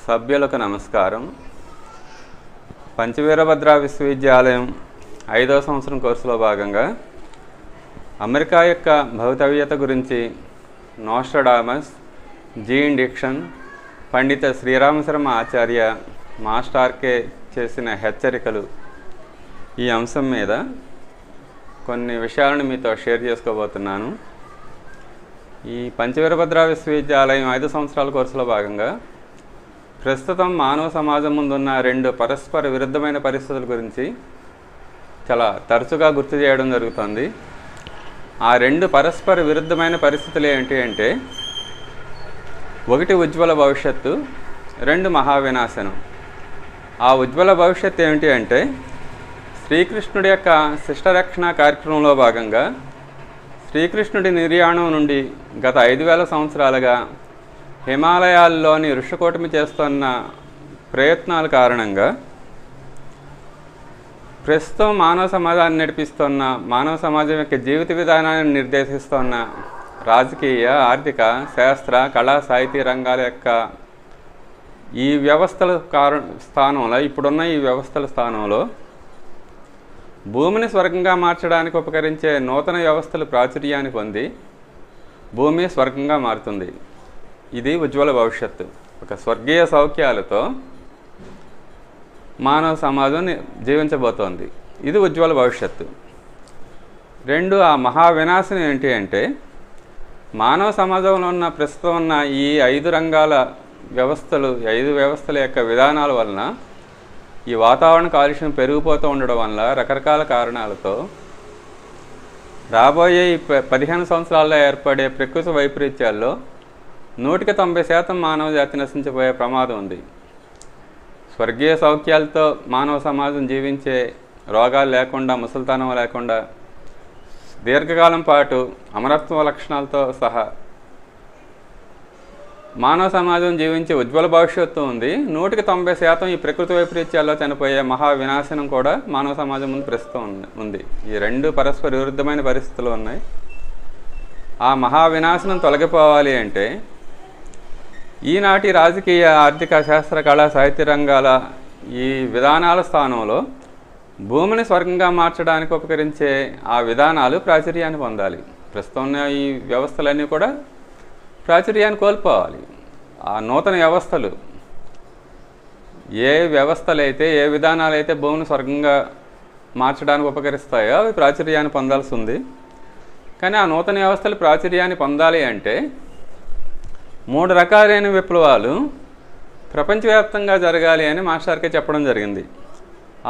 సభ్యులకు నమస్కారం. పంచవీరభద్ర విశ్వవిద్యాలయం 5వ సంవత్సరం కోర్సులో భాగంగా అమెరికా యొక్క భవితవ్యత గురించి నోస్ట్రడామస్, జీన్ డిక్షన్, పండిత శ్రీరామశర్మ ఆచార్య మాస్టార్కే చేసిన హెచ్చరికలు ఈ అంశం మీద కొన్ని విషయాలను మీతో షేర్ చేసుకోబోతున్నాను. ఈ పంచవీరభద్ర విశ్వవిద్యాలయం 5 సంవత్సరాల కోర్సులో భాగంగా ప్రస్తుతం మానవ సమాజం ముందున్న 2 పరస్పర విరుద్ధమైన పరిస్థితుల గురించి చాలా తరచుగా గుర్తు చేయడం జరుగుతుంది. ఆ 2 పరస్పర విరుద్ధమైన పరిస్థితులు ఏంటి అంటే, 1 ఉజ్వల భవిష్యత్తు, 2 మహావినాశనం. ఆ ఉజ్వల భవిష్యత్తు ఏమిటి అంటే, శ్రీకృష్ణుడి యొక్క శిష్టరక్షణ కార్యక్రమంలో భాగంగా శ్రీకృష్ణుడి నిర్యాణం నుండి గత 5000 సంవత్సరాలుగా హిమాలయాల్లోని ఋషికూటమి చేస్తున్న ప్రయత్నాల కారణంగా ప్రస్తుతం మానవ సమాజాన్ని నడిపిస్తున్న, మానవ సమాజం యొక్క జీవిత విధానాన్ని నిర్దేశిస్తున్న రాజకీయ, ఆర్థిక, శాస్త్ర, కళా, సాహితీ రంగాల యొక్క ఈ వ్యవస్థల స్థానంలో, ఇప్పుడున్న ఈ వ్యవస్థల స్థానంలో భూమిని స్వర్గంగా మార్చడానికి ఉపకరించే నూతన వ్యవస్థలు ప్రాచుర్యాన్ని పొంది భూమి స్వర్గంగా మారుతుంది. ఇది ఉజ్వల భవిష్యత్తు. ఒక స్వర్గీయ సౌఖ్యాలతో మానవ సమాజం జీవించబోతోంది. ఇది ఉజ్వల భవిష్యత్తు. 2 ఆ మహా వినాశనం ఏంటి అంటే, మానవ సమాజంలో ఉన్న ప్రస్తుతం ఉన్న ఈ 5 రంగాల వ్యవస్థలు, 5 వ్యవస్థల యొక్క విధానాల వలన ఈ వాతావరణ కాలుష్యం పెరిగిపోతూ ఉండడం వల్ల రకరకాల కారణాలతో రాబోయే ఈ 15 సంవత్సరాల్లో ఏర్పడే ప్రకృతి వైపరీత్యాల్లో 190% మానవ జాతి నశించిపోయే ప్రమాదం ఉంది. స్వర్గీయ సౌఖ్యాలతో మానవ సమాజం జీవించే, రోగాలు లేకుండా, ముసలితనం లేకుండా, దీర్ఘకాలం పాటు అమరత్వ లక్షణాలతో సహా మానవ సమాజం జీవించే ఉజ్వల భవిష్యత్తు ఉంది. 190% ఈ ప్రకృతి వైపరీత్యాల్లో చనిపోయే మహా వినాశనం కూడా మానవ సమాజం ముందు ప్రస్తుతం ఉంది. ఈ 2 పరస్పర విరుద్ధమైన పరిస్థితులు ఉన్నాయి. ఆ మహా వినాశనం తొలగిపోవాలి అంటే ఈనాటి రాజకీయ, ఆర్థిక, శాస్త్ర, కళా, సాహిత్య రంగాల ఈ విధానాల స్థానంలో భూమిని స్వర్గంగా మార్చడానికి ఉపకరించే ఆ విధానాలు ప్రాచుర్యాన్ని పొందాలి. ప్రస్తుతం ఈ వ్యవస్థలన్నీ కూడా ప్రాచుర్యాన్ని కోల్పోవాలి. ఆ నూతన వ్యవస్థలు, ఏ వ్యవస్థలైతే, ఏ విధానాలైతే భూమిని స్వర్గంగా మార్చడానికి ఉపకరిస్తాయో అవి ప్రాచుర్యాన్ని పొందాల్సి ఉంది. కానీ ఆ నూతన వ్యవస్థలు ప్రాచుర్యాన్ని పొందాలి అంటే 3 రకాలైన విప్లవాలు ప్రపంచవ్యాప్తంగా జరగాలి అని మాస్టర్కే చెప్పడం జరిగింది.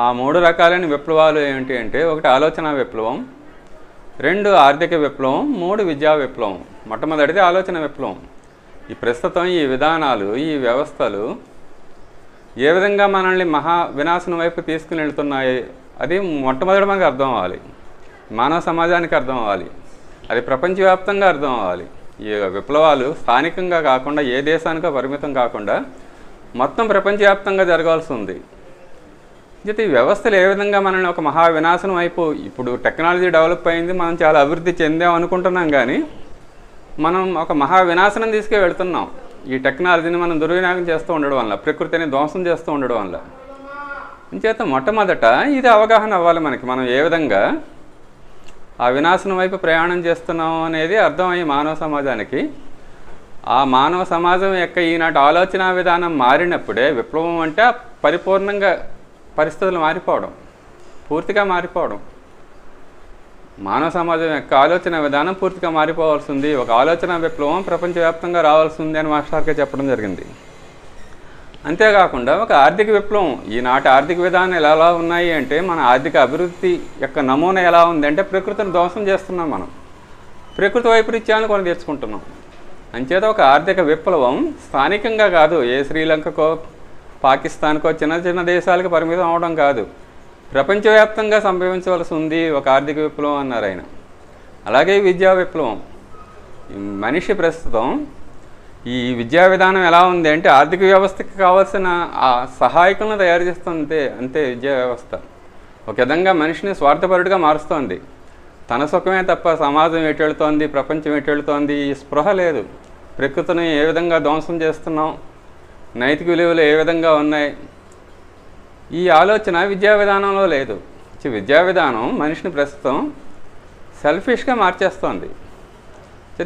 ఆ 3 రకాలైన విప్లవాలు ఏమిటి అంటే, 1 ఆలోచన విప్లవం, 2 ఆర్థిక విప్లవం, 3 విద్యా విప్లవం. మొట్టమొదటిది ఆలోచన విప్లవం. ఈ ప్రస్తుతం ఈ విధానాలు, ఈ వ్యవస్థలు ఏ విధంగా మనల్ని మహా వినాశనం వైపు తీసుకుని వెళ్తున్నాయి, అది మొట్టమొదటి మనకు అర్థం అవ్వాలి. మానవ సమాజానికి అర్థం అవ్వాలి. అది ప్రపంచవ్యాప్తంగా అర్థం అవ్వాలి. ఈ విప్లవాలు స్థానికంగా కాకుండా, ఏ దేశానికో పరిమితం కాకుండా మొత్తం ప్రపంచవ్యాప్తంగా జరగాల్సి ఉంది. అయితే ఈ వ్యవస్థలు ఏ విధంగా మనల్ని ఒక మహా వినాశనం వైపు, ఇప్పుడు టెక్నాలజీ డెవలప్ అయింది, మనం చాలా అభివృద్ధి చెందాం అనుకుంటున్నాం, కానీ మనం ఒక మహా వినాశనం తీసుకే వెళుతున్నాం. ఈ టెక్నాలజీని మనం దుర్వినియోగం చేస్తూ ఉండడం వల్ల, ప్రకృతిని ధ్వంసం చేస్తూ ఉండడం వల్ల. ఇంచేత మొట్టమొదట ఇది అవగాహన అవ్వాలి మనకి. మనం ఏ విధంగా ఆ వినాశనం వైపు ప్రయాణం చేస్తున్నాం అనేది అర్థమయ్యి మానవ సమాజానికి, ఆ మానవ సమాజం యొక్క ఈనాటి ఆలోచన విధానం మారినప్పుడే విప్లవం అంటే పరిపూర్ణంగా పరిస్థితులు మారిపోవడం, పూర్తిగా మారిపోవడం. మానవ సమాజం యొక్క ఆలోచన విధానం పూర్తిగా మారిపోవాల్సి ఉంది. ఒక ఆలోచన విప్లవం ప్రపంచవ్యాప్తంగా రావాల్సి ఉంది అని మాస్టర్గా చెప్పడం జరిగింది. అంతేకాకుండా ఒక ఆర్థిక విప్లవం, ఈనాటి ఆర్థిక విధానాలు ఎలా ఉన్నాయి అంటే, మన ఆర్థిక అభివృద్ధి యొక్క నమూనా ఎలా ఉంది అంటే, ప్రకృతిని ధ్వంసం చేస్తున్నాం. మనం ప్రకృతి వైపరీత్యాన్ని కొని తెచ్చుకుంటున్నాం. అంచేత ఒక ఆర్థిక విప్లవం స్థానికంగా కాదు, ఏ శ్రీలంకకో, పాకిస్తాన్కో, చిన్న చిన్న దేశాలకు పరిమితం అవడం కాదు, ప్రపంచవ్యాప్తంగా సంభవించవలసి ఉంది ఒక ఆర్థిక విప్లవం అన్నారు ఆయన. అలాగే విద్యా విప్లవం. మనిషి ప్రస్తుతం ఈ విద్యా విధానం ఎలా ఉంది అంటే, ఆర్థిక వ్యవస్థకి కావాల్సిన ఆ సహాయకులను తయారు చేస్తుంది. అంతే విద్యా వ్యవస్థ ఒక విధంగా మనిషిని స్వార్థపరుడిగా మారుస్తోంది. తన సుఖమే తప్ప సమాజం ఎటెళ్తోంది, ప్రపంచం ఎటెళ్తోంది ఈ స్పృహ లేదు. ప్రకృతిని ఏ విధంగా ధ్వంసం చేస్తున్నాం, నైతిక విలువలు ఏ విధంగా ఉన్నాయి, ఈ ఆలోచన విద్యా విధానంలో లేదు. విద్యా విధానం మనిషిని ప్రస్తుతం సెల్ఫిష్గా మార్చేస్తోంది.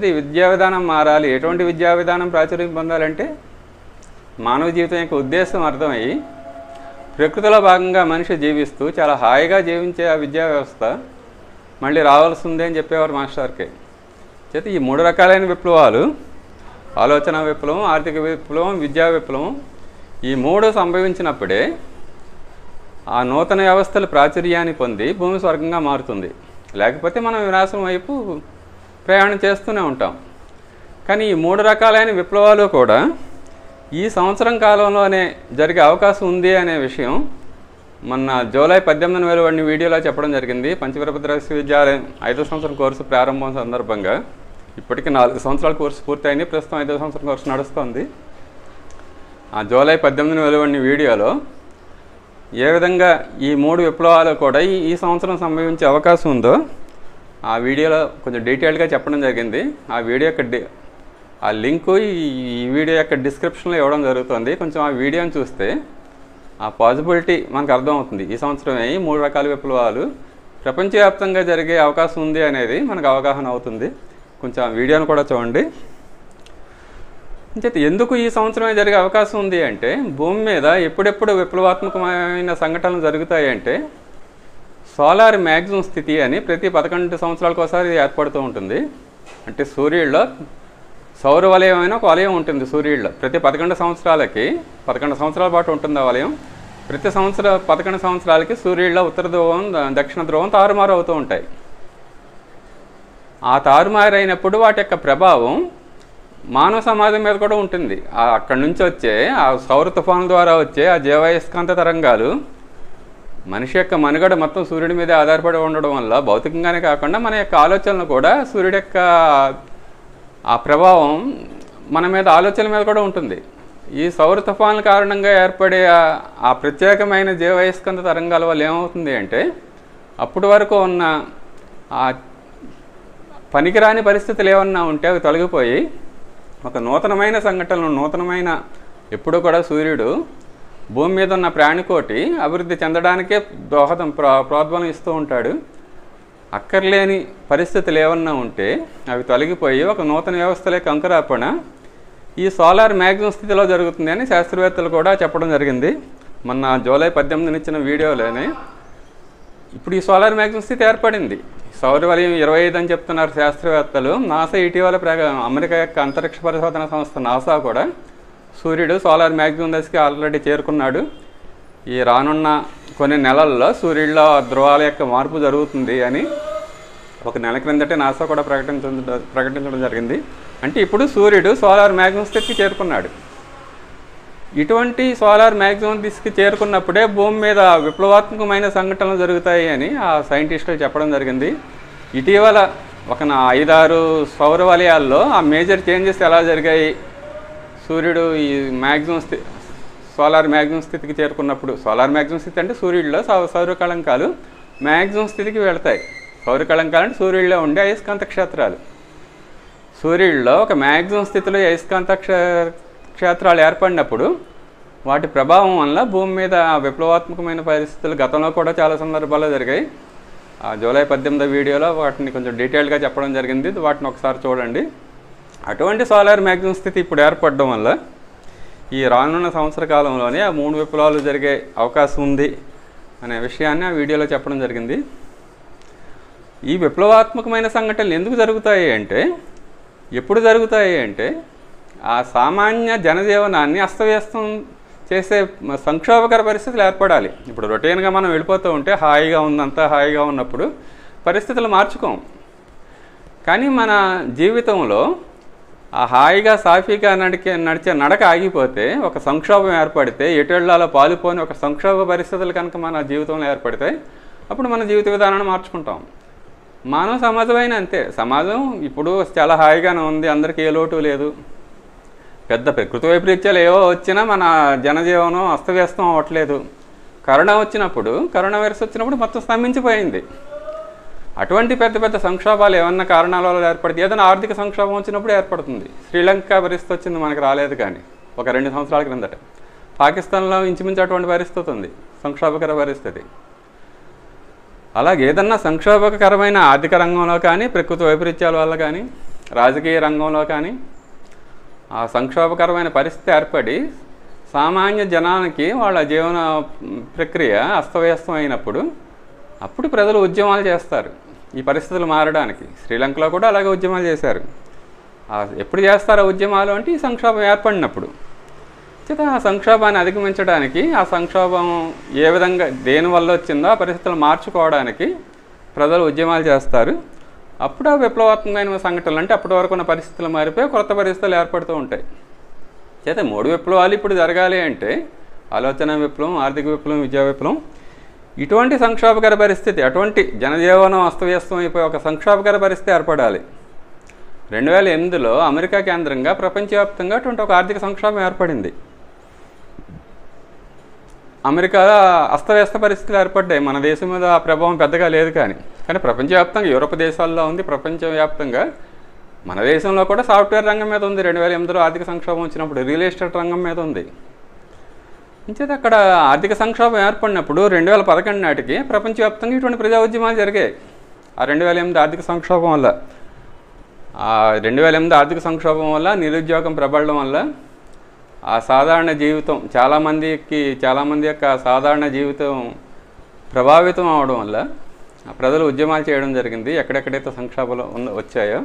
ఈ విద్యా విధానం మారాలి. ఎటువంటి విద్యా విధానం ప్రాచుర్యం పొందాలంటే మానవ జీవితం యొక్క ఉద్దేశం అర్థమయ్యి ప్రకృతిలో భాగంగా మనిషి జీవిస్తూ చాలా హాయిగా జీవించే ఆ విద్యా వ్యవస్థ మళ్ళీ రావాల్సి ఉంది అని చెప్పేవారు మాస్టర్కి. ఈ 3 రకాలైన విప్లవాలు, ఆలోచన విప్లవం, ఆర్థిక విప్లవం, విద్యా విప్లవం, ఈ 3 సంభవించినప్పుడే ఆ నూతన వ్యవస్థలు ప్రాచుర్యాన్ని పొంది భూమి స్వర్గంగా మారుతుంది. లేకపోతే మనం వినాశం వైపు ప్రయాణం చేస్తూనే ఉంటాం. కానీ ఈ 3 రకాలైన విప్లవాలు కూడా ఈ సంవత్సరం కాలంలోనే జరిగే అవకాశం ఉంది అనే విషయం మొన్న జూలై 18న వెలువడిన వీడియోలో చెప్పడం జరిగింది. పంచవీరభద్ర విశ్వవిద్యాలయం 5వ సంవత్సరం కోర్సు ప్రారంభం సందర్భంగా. ఇప్పటికీ 4 సంవత్సరాల కోర్సు పూర్తయింది. ప్రస్తుతం 5వ సంవత్సరం కోర్సు నడుస్తుంది. ఆ జూలై 18న వెలువడిన వీడియోలో ఏ విధంగా ఈ 3 విప్లవాలు కూడా ఈ సంవత్సరం సంభవించే అవకాశం ఉందో ఆ వీడియోలో కొంచెం డీటెయిల్గా చెప్పడం జరిగింది. ఆ వీడియో యొక్క ఆ లింకు ఈ వీడియో యొక్క డిస్క్రిప్షన్లో ఇవ్వడం జరుగుతుంది. కొంచెం ఆ వీడియోని చూస్తే ఆ పాసిబిలిటీ మనకు అర్థమవుతుంది. ఈ సంవత్సరమే ఈ 3 రకాల విప్లవాలు ప్రపంచవ్యాప్తంగా జరిగే అవకాశం ఉంది అనేది మనకు అవగాహన అవుతుంది. కొంచెం ఆ వీడియోని కూడా చూడండి. ఎందుకు ఈ సంవత్సరమే జరిగే అవకాశం ఉంది అంటే భూమి మీద ఎప్పుడెప్పుడు విప్లవాత్మకమైన సంఘటనలు జరుగుతాయి అంటే సోలార్ మ్యాక్సిమం స్థితి అని ప్రతి 11 సంవత్సరాలకు ఒకసారి ఏర్పడుతూ ఉంటుంది. అంటే సూర్యుడిలో సౌర వలయం అయిన ఒక వలయం ఉంటుంది. సూర్యుడిలో ప్రతి 11 సంవత్సరాలకి 11 సంవత్సరాల పాటు ఉంటుంది ఆ వలయం. ప్రతి 11 సంవత్సరాలకి సూర్యుడిలో ఉత్తర ధ్రువం, దక్షిణ ధ్రువం తారుమారు అవుతూ ఉంటాయి. ఆ తారుమారు అయినప్పుడు వాటి యొక్క ప్రభావం మానవ సమాజం మీద కూడా ఉంటుంది. అక్కడి నుంచి వచ్చే ఆ సౌర తుఫాను ద్వారా వచ్చే ఆ జీవయస్కాంత తరంగాలు మనిషి యొక్క మనుగడ మొత్తం సూర్యుడి మీద ఆధారపడి ఉండడం వల్ల భౌతికంగానే కాకుండా మన యొక్క ఆలోచనలు కూడా సూర్యుడి యొక్క ఆ ప్రభావం మన మీద ఆలోచనల మీద కూడా ఉంటుంది. ఈ సౌర తుఫానుల కారణంగా ఏర్పడే ఆ ప్రత్యేకమైన జీవయస్కంద తరంగాల వల్ల ఏమవుతుంది అంటే అప్పటి వరకు ఉన్న ఆ పనికిరాని పరిస్థితులు ఏమన్నా ఉంటే అవి తొలగిపోయి ఒక నూతనమైన సంఘటనలు, నూతనమైన ఎప్పుడూ కూడా సూర్యుడు భూమి మీద ఉన్న ప్రాణికోటి అభివృద్ధి చెందడానికే ప్రోద్బలం ఇస్తూ ఉంటాడు. అక్కర్లేని పరిస్థితులు ఏమన్నా ఉంటే అవి తొలగిపోయి ఒక నూతన వ్యవస్థలే కంకురాపణ ఈ సోలార్ మ్యాక్సిమం స్థితిలో జరుగుతుంది అని శాస్త్రవేత్తలు కూడా చెప్పడం జరిగింది. మొన్న జూలై 18న ఇచ్చిన వీడియోలోనే ఇప్పుడు ఈ సోలార్ మ్యాక్సిమం స్థితి ఏర్పడింది. సౌర వలయం 25 అని చెప్తున్నారు శాస్త్రవేత్తలు. నాసా ఇటీవల అమెరికా యొక్క అంతరిక్ష పరిశోధన సంస్థ నాసా కూడా సూర్యుడు సోలార్ మ్యాక్సిమం దశకి ఆల్రెడీ చేరుకున్నాడు. ఈ రానున్న కొన్ని నెలల్లో సూర్యుడిలో ధ్రువాల యొక్క మార్పు జరుగుతుంది అని ఒక నెల క్రిందటే నాసా కూడా ప్రకటించడం జరిగింది. అంటే ఇప్పుడు సూర్యుడు సోలార్ మ్యాక్సిమం స్థితికి చేరుకున్నాడు. ఇటువంటి సోలార్ మ్యాక్సిమం స్థితికి చేరుకున్నప్పుడే భూమి మీద విప్లవాత్మకమైన సంఘటనలు జరుగుతాయి అని ఆ సైంటిస్టులు చెప్పడం జరిగింది. ఇటీవల ఒక 5-6 సౌర వలయాల్లో ఆ మేజర్ చేంజెస్ ఎలా జరిగాయి, సూర్యుడు ఈ సోలార్ మ్యాక్సిమం స్థితికి చేరుకున్నప్పుడు, సోలార్ మ్యాక్సిమం స్థితి అంటే సూర్యుడిలో సౌరకళంకాలు మ్యాక్సిమం స్థితికి వెళతాయి. సౌరకళంకాలు అంటే సూర్యుడిలో ఉండే అయస్కాంత క్షేత్రాలు. సూర్యుడిలో ఒక మ్యాక్సిమం స్థితిలో అయస్కాంత క్షేత్రాలు ఏర్పడినప్పుడు వాటి ప్రభావం వల్ల భూమి మీద విప్లవాత్మకమైన పరిస్థితులు గతంలో కూడా చాలా సందర్భాల్లో జరిగాయి. ఆ జూలై 18 వీడియోలో వాటిని కొంచెం డీటెయిల్గా చెప్పడం జరిగింది. వాటిని ఒకసారి చూడండి. అటువంటి సోలార్ మ్యాక్సిమం స్థితి ఇప్పుడు ఏర్పడడం వల్ల ఈ రానున్న సంవత్సర కాలంలోనే ఆ 3 విప్లవాలు జరిగే అవకాశం ఉంది అనే విషయాన్ని ఆ వీడియోలో చెప్పడం జరిగింది. ఈ విప్లవాత్మకమైన సంఘటనలు ఎందుకు జరుగుతాయి అంటే, ఎప్పుడు జరుగుతాయి అంటే ఆ సామాన్య జనజీవనాన్ని అస్తవ్యస్తం చేసే సంక్షోభకర పరిస్థితులు ఏర్పడాలి. ఇప్పుడు రొటీన్గా మనం వెళ్ళిపోతూ ఉంటే హాయిగా ఉందంతా హాయిగా ఉన్నప్పుడు పరిస్థితులు మార్చుకోం. కానీ మన జీవితంలో ఆ హాయిగా సాఫీగా నడిచే నడక ఆగిపోతే, ఒక సంక్షోభం ఏర్పడితే, ఎటెళ్లాలో పాలుపోని ఒక సంక్షోభ పరిస్థితులు కనుక మన జీవితంలో ఏర్పడితే అప్పుడు మన జీవిత విధానాన్ని మార్చుకుంటాం. మానవ సమాజమైన అంతే. సమాజం ఇప్పుడు చాలా హాయిగానే ఉంది, అందరికీ ఏ లోటు లేదు. పెద్ద ప్రకృతి వైపరీత్యాలు ఏవో వచ్చినా మన జనజీవనం అస్తవ్యస్తం అవ్వట్లేదు. కరోనా వైరస్ వచ్చినప్పుడు మొత్తం స్తంభించిపోయింది. అటువంటి పెద్ద పెద్ద సంక్షోభాలు ఏమన్నా కారణాల వల్ల ఏర్పడుతుంది. ఏదైనా ఆర్థిక సంక్షోభం వచ్చినప్పుడు ఏర్పడుతుంది. శ్రీలంక పరిస్థితి వచ్చింది, మనకు రాలేదు. కానీ ఒక 2 సంవత్సరాల క్రిందట. పాకిస్తాన్లో ఇంచుమించు అటువంటి పరిస్థితి ఉంది, సంక్షోభకర పరిస్థితి. అలాగే ఏదన్నా సంక్షోభకరమైన ఆర్థిక రంగంలో కానీ, ప్రకృతి వైపరీత్యాల వల్ల కానీ, రాజకీయ రంగంలో కానీ ఆ సంక్షోభకరమైన పరిస్థితి ఏర్పడి సామాన్య జనానికి వాళ్ళ జీవన ప్రక్రియ అస్తవ్యస్తం అయినప్పుడు అప్పుడు ప్రజలు ఉద్యమాలు చేస్తారు ఈ పరిస్థితులు మారడానికి. శ్రీలంకలో కూడా అలాగే ఉద్యమాలు చేశారు. ఎప్పుడు చేస్తారో ఉద్యమాలు అంటే ఈ సంక్షోభం ఏర్పడినప్పుడు. ఆ సంక్షోభాన్ని అధిగమించడానికి, ఆ సంక్షోభం ఏ విధంగా దేనివల్ల వచ్చిందో ఆ పరిస్థితులు మార్చుకోవడానికి ప్రజలు ఉద్యమాలు చేస్తారు. అప్పుడు ఆ విప్లవాత్మకమైన సంఘటనలు అంటే అప్పటి వరకు ఉన్న పరిస్థితులు మారిపోయి కొత్త పరిస్థితులు ఏర్పడుతూ ఉంటాయి. 3 విప్లవాలు ఇప్పుడు జరగాలి అంటే ఆలోచన విప్లవం, ఆర్థిక విప్లవం, విద్యా విప్లవం, ఇటువంటి సంక్షోభకర పరిస్థితి, అటువంటి జనజీవనం అస్తవ్యస్తం అయిపోయి ఒక సంక్షోభకర పరిస్థితి ఏర్పడాలి. 2008లో అమెరికా కేంద్రంగా ప్రపంచవ్యాప్తంగా అటువంటి ఒక ఆర్థిక సంక్షోభం ఏర్పడింది. అమెరికా అస్తవ్యస్త పరిస్థితులు ఏర్పడ్డాయి. మన దేశం మీద ఆ ప్రభావం పెద్దగా లేదు, కానీ ప్రపంచవ్యాప్తంగా యూరోప్ దేశాల్లో ఉంది. ప్రపంచవ్యాప్తంగా మన దేశంలో కూడా సాఫ్ట్వేర్ రంగం మీద ఉంది. 2008లో ఆర్థిక సంక్షోభం వచ్చినప్పుడు రియల్ ఎస్టేట్ రంగం మీద ఉంది. అంచేత అక్కడ ఆర్థిక సంక్షోభం ఏర్పడినప్పుడు 2011 నాటికి ప్రపంచవ్యాప్తంగా ఇటువంటి ప్రజా ఉద్యమాలు జరిగాయి. ఆ 2008 ఆర్థిక సంక్షోభం వల్ల, ఆ 2008 ఆర్థిక సంక్షోభం వల్ల, నిరుద్యోగం ప్రబలడం వల్ల ఆ సాధారణ జీవితం చాలామంది యొక్క సాధారణ జీవితం ప్రభావితం అవడం వల్ల ప్రజలు ఉద్యమాలు చేయడం జరిగింది. ఎక్కడెక్కడైతే సంక్షోభాలు వచ్చాయో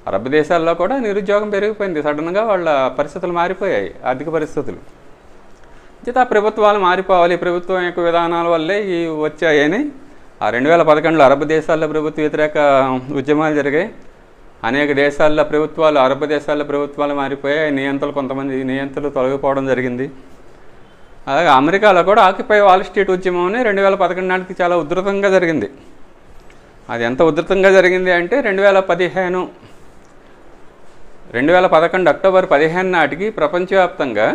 అరబ్ దేశాల్లో కూడా నిరుద్యోగం పెరిగిపోయింది. సడన్గా వాళ్ళ పరిస్థితులు మారిపోయాయి, ఆర్థిక పరిస్థితులు. ఆ ప్రభుత్వాలు మారిపోవాలి, ప్రభుత్వం యొక్క విధానాల వల్లే వచ్చాయని ఆ 2011లో అరబ్ దేశాల్లో ప్రభుత్వ వ్యతిరేక ఉద్యమాలు జరిగాయి. అనేక దేశాల్లో ప్రభుత్వాలు, అరబ్ దేశాల్లో ప్రభుత్వాలు మారిపోయాయి. కొంతమంది నియంత్రణలు తొలగిపోవడం జరిగింది. అలాగే అమెరికాలో కూడా ఆక్యుపై వాల్ స్ట్రీట్ ఉద్యమం 2011 నాటికి చాలా ఉధృతంగా జరిగింది. అది ఎంత ఉధృతంగా జరిగింది అంటే 2011 అక్టోబర్ 15 నాటికి ప్రపంచవ్యాప్తంగా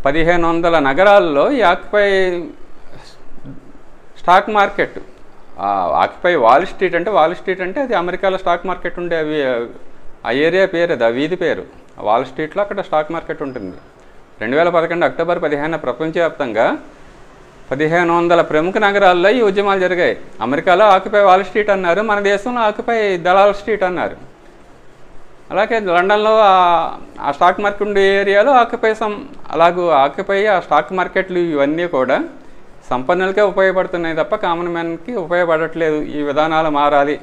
1500 నగరాల్లో ఈ occupy stock market, occupy wall street అంటే అది అమెరికాలో స్టాక్ మార్కెట్ ఉండే ఆ ఏరియా పేరు, అది ఆ వీధి పేరు. వాల్ స్ట్రీట్లో అక్కడ స్టాక్ మార్కెట్ ఉంటుంది. 2011 అక్టోబర్ 15 ప్రపంచవ్యాప్తంగా 1500 ప్రముఖ నగరాల్లో ఈ ఉద్యమాలు జరిగాయి. అమెరికాలో ఆక్యుపై వాల్ స్ట్రీట్ అన్నారు, మన దేశంలో ఆక్యుపై దలాల్ స్ట్రీట్ అన్నారు. అలాగే లండన్లో ఆ స్టాక్ మార్కెట్ ఉండే ఏరియాలో ఆక్యుపై ఆ స్టాక్ మార్కెట్లు ఇవన్నీ కూడా సంపన్నులకే ఉపయోగపడుతున్నాయి తప్ప కామన్ మ్యాన్కి ఉపయోగపడట్లేదు. ఈ విధానాలు మారాలి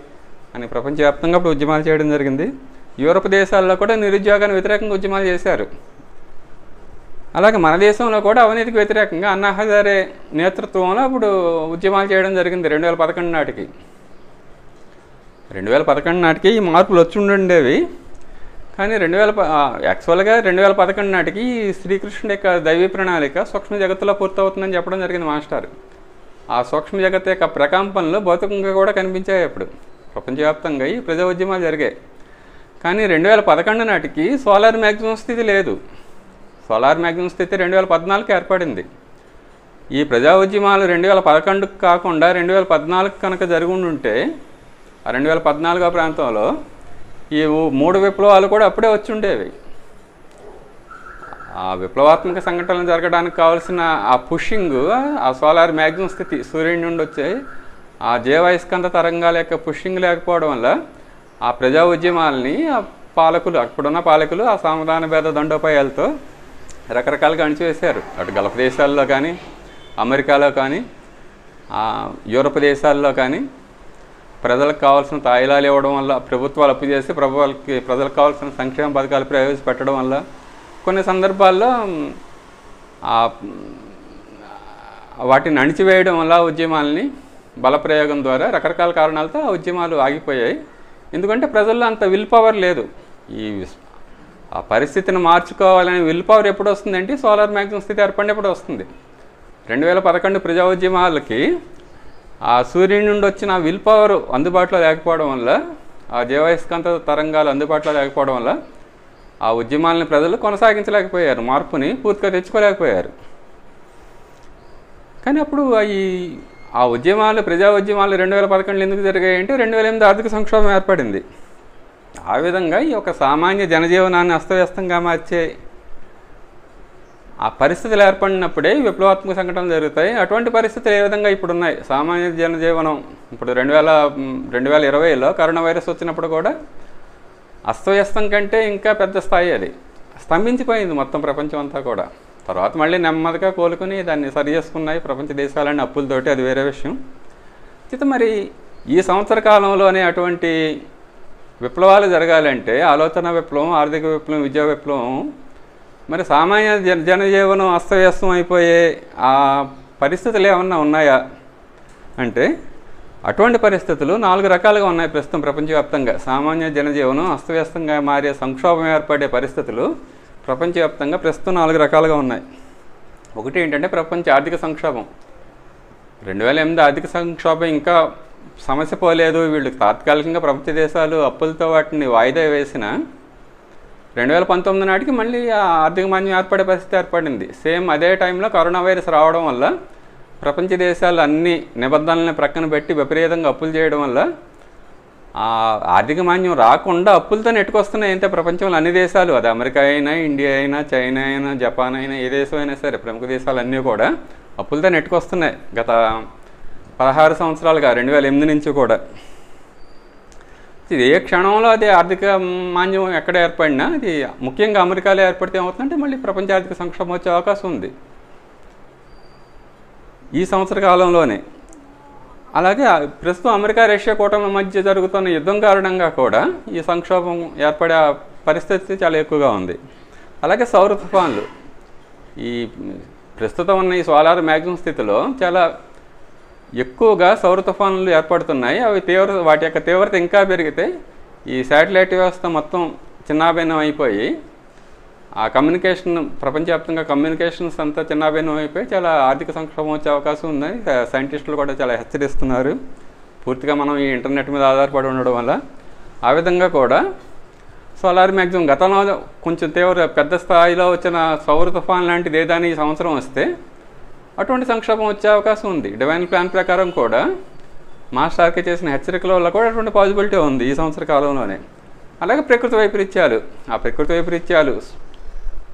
అని ప్రపంచవ్యాప్తంగా ఇప్పుడు ఉద్యమాలు చేయడం జరిగింది. యూరోప్ దేశాల్లో కూడా నిరుద్యోగానికి వ్యతిరేకంగా ఉద్యమాలు చేశారు. అలాగే మన దేశంలో కూడా అవినీతికి వ్యతిరేకంగా అన్నా హజారే నేతృత్వంలో ఇప్పుడు ఉద్యమాలు చేయడం జరిగింది 2011 నాటికి. 2011 నాటికి ఈ మార్పులు వచ్చి ఉండేవి. కానీ 2011 నాటికి శ్రీకృష్ణుడి యొక్క దైవీ ప్రణాళిక సూక్ష్మ జగత్తులో పూర్తవుతుందని చెప్పడం జరిగింది మాస్టర్. ఆ సూక్ష్మ జగత్తు యొక్క ప్రకంపనలు భౌతికంగా కూడా కనిపించాయి. అప్పుడు ప్రపంచవ్యాప్తంగా ఈ ప్రజా ఉద్యమాలు జరిగాయి. కానీ 2011 నాటికి సోలార్ మ్యాక్సిమం స్థితి లేదు. సోలార్ మ్యాక్సిమం స్థితి 2014 ఏర్పడింది. ఈ ప్రజా ఉద్యమాలు 2011 కాకుండా 2014 కనుక జరిగి ఉంటే ఆ 2014 ప్రాంతంలో ఈ 3 విప్లవాలు కూడా అప్పుడే వచ్చి ఉండేవి. ఆ విప్లవాత్మక సంఘటనలు జరగడానికి కావాల్సిన ఆ పుషింగ్, ఆ సోలార్ మ్యాక్సిమం స్థితి సూర్యుడి నుండి వచ్చే ఆ జీవాయస్కంద తరంగాల యొక్క పుషింగ్ లేకపోవడం వల్ల ఆ ప్రజా ఉద్యమాలని అప్పుడున్న పాలకులు ఆ సామధాన భేద దండోపాయాలతో రకరకాలుగా అణిచివేశారు. అటు గల్ఫ్ దేశాల్లో కానీ, అమెరికాలో కానీ, యూరోప్ దేశాల్లో కానీ ప్రజలకు కావాల్సిన తాయిలాలు ఇవ్వడం వల్ల, ప్రభుత్వాలు అప్పు చేసి ప్రజలకు కావాల్సిన సంక్షేమ పథకాలు ప్రవేశపెట్టడం వల్ల కొన్ని సందర్భాల్లో వాటిని అణిచివేయడం వల్ల ఉద్యమాలని బలప్రయోగం ద్వారా రకరకాల కారణాలతో ఆ ఉద్యమాలు ఆగిపోయాయి. ఎందుకంటే ప్రజల్లో అంత విల్ పవర్ లేదు. ఆ పరిస్థితిని మార్చుకోవాలనే విల్ పవర్ ఎప్పుడు వస్తుందంటే సోలార్ మ్యాక్సిమం స్థితి ఏర్పడినప్పుడు వస్తుంది. 2011 ప్రజా ఉద్యమాలకి ఆ సూర్యుడి నుండి వచ్చిన విల్ పవర్ అందుబాటులో లేకపోవడం వల్ల, ఆ జీవాయస్కాంత తరంగాలు అందుబాటులో లేకపోవడం వల్ల ఆ ఉద్యమాలని ప్రజలు కొనసాగించలేకపోయారు, మార్పుని పూర్తిగా తెచ్చుకోలేకపోయారు. కానీ అప్పుడు ఆ ఉద్యమాలు, ప్రజా ఉద్యమాలు 2011 ఎందుకు జరిగాయంటే 2008 ఆర్థిక సంక్షోభం ఏర్పడింది. ఆ విధంగా ఈ యొక్క సామాన్య జనజీవనాన్ని అస్తవ్యస్తంగా మార్చే ఆ పరిస్థితులు ఏర్పడినప్పుడే విప్లవాత్మక సంఘటనలు జరుగుతాయి. అటువంటి పరిస్థితులు ఏ విధంగా ఇప్పుడు ఉన్నాయి? సామాన్య జనజీవనం ఇప్పుడు 2020లో కరోనా వైరస్ వచ్చినప్పుడు కూడా అస్తవ్యస్తం కంటే ఇంకా పెద్ద స్థాయి అది స్తంభించిపోయింది మొత్తం ప్రపంచం అంతా కూడా. తర్వాత మళ్ళీ నెమ్మదిగా కోలుకుని దాన్ని సరి చేసుకున్నాయి ప్రపంచ దేశాలన్నీ అప్పులతోటి, అది వేరే విషయం. అయితే మరి ఈ సంవత్సర కాలంలోనే అటువంటి విప్లవాలు జరగాలంటే ఆలోచన విప్లవం, ఆర్థిక విప్లవం, విద్యా విప్లవం, మరి సామాన్య జనజీవనం అస్తవ్యస్తం అయిపోయే ఆ పరిస్థితులు ఏమన్నా ఉన్నాయా అంటే అటువంటి పరిస్థితులు 4 రకాలుగా ఉన్నాయి ప్రస్తుతం ప్రపంచవ్యాప్తంగా. సామాన్య జనజీవనం అస్తవ్యస్తంగా మారే సంక్షోభం ఏర్పడే పరిస్థితులు ప్రపంచవ్యాప్తంగా ప్రస్తుతం 4 రకాలుగా ఉన్నాయి. ఒకటి ఏంటంటే ప్రపంచ ఆర్థిక సంక్షోభం. 2008 ఆర్థిక సంక్షోభం ఇంకా సమస్య పోలేదు. వీళ్ళు తాత్కాలికంగా ప్రపంచ దేశాలు అప్పులతో వాటిని వాయిదా వేసిన 2019 నాటికి మళ్ళీ ఆ ఆర్థిక మాంద్యం ఏర్పడే పరిస్థితి ఏర్పడింది. సేమ్ అదే టైంలో కరోనా వైరస్ రావడం వల్ల ప్రపంచ దేశాలు అన్ని నిబంధనలను ప్రక్కన పెట్టి విపరీతంగా అప్పులు చేయడం వల్ల ఆ ఆర్థిక మాంద్యం రాకుండా అప్పులతో నెట్టుకొస్తున్నాయి. అయితే ప్రపంచంలో అన్ని దేశాలు, అది అమెరికా అయినా, ఇండియా అయినా, చైనా అయినా, జపాన్ అయినా, ఏ దేశం అయినా సరే ప్రముఖ దేశాలు అన్నీ కూడా అప్పులతో నెట్టుకొస్తున్నాయి గత 16 సంవత్సరాలుగా, 2008 నుంచి కూడా. ఇది ఏ క్షణంలో అది ఆర్థిక మాంద్యం ఎక్కడ ఏర్పడినా, అది ముఖ్యంగా అమెరికాలో ఏర్పడితే ఏమవుతుందంటే మళ్ళీ ప్రపంచ ఆర్థిక సంక్షోభం వచ్చే అవకాశం ఉంది ఈ సంవత్సర కాలంలోనే. అలాగే ప్రస్తుతం అమెరికా రష్యా కూటమిల మధ్య జరుగుతున్న యుద్ధం కారణంగా కూడా ఈ సంక్షోభం ఏర్పడే పరిస్థితి చాలా ఎక్కువగా ఉంది. అలాగే సౌర తుఫాన్లు, ఈ ప్రస్తుతం ఉన్న ఈ సోలార్ మ్యాక్సిమం స్థితిలో చాలా ఎక్కువగా సౌర తుఫానులు ఏర్పడుతున్నాయి. అవి వాటి యొక్క తీవ్రత ఇంకా పెరిగితే ఈ శాటిలైట్ వ్యవస్థ మొత్తం చిన్నాభిన్నం అయిపోయి ఆ కమ్యూనికేషన్, ప్రపంచవ్యాప్తంగా కమ్యూనికేషన్స్ అంతా చిన్నాభిన్నం అయిపోయి చాలా ఆర్థిక సంక్షోభం వచ్చే అవకాశం ఉందని సైంటిస్టులు కూడా చాలా హెచ్చరిస్తున్నారు. పూర్తిగా మనం ఈ ఇంటర్నెట్ మీద ఆధారపడి ఉండడం వల్ల. ఆ విధంగా కూడా సోలార్ మ్యాక్సిమం గతంలో కొంచెం పెద్ద స్థాయిలో వచ్చిన సౌర తుఫాన్ లాంటిది ఏదైనా ఈ సంవత్సరం వస్తే అటువంటి సంక్షోభం వచ్చే అవకాశం ఉంది. డివైన్ ప్లాన్ ప్రకారం కూడా మాస్టర్కి చేసిన హెచ్చరికల వల్ల కూడా అటువంటి పాసిబిలిటీ ఉంది ఈ సంవత్సర కాలంలోనే. అలాగే ప్రకృతి వైపరీత్యాలు, ఆ ప్రకృతి వైపరీత్యాలు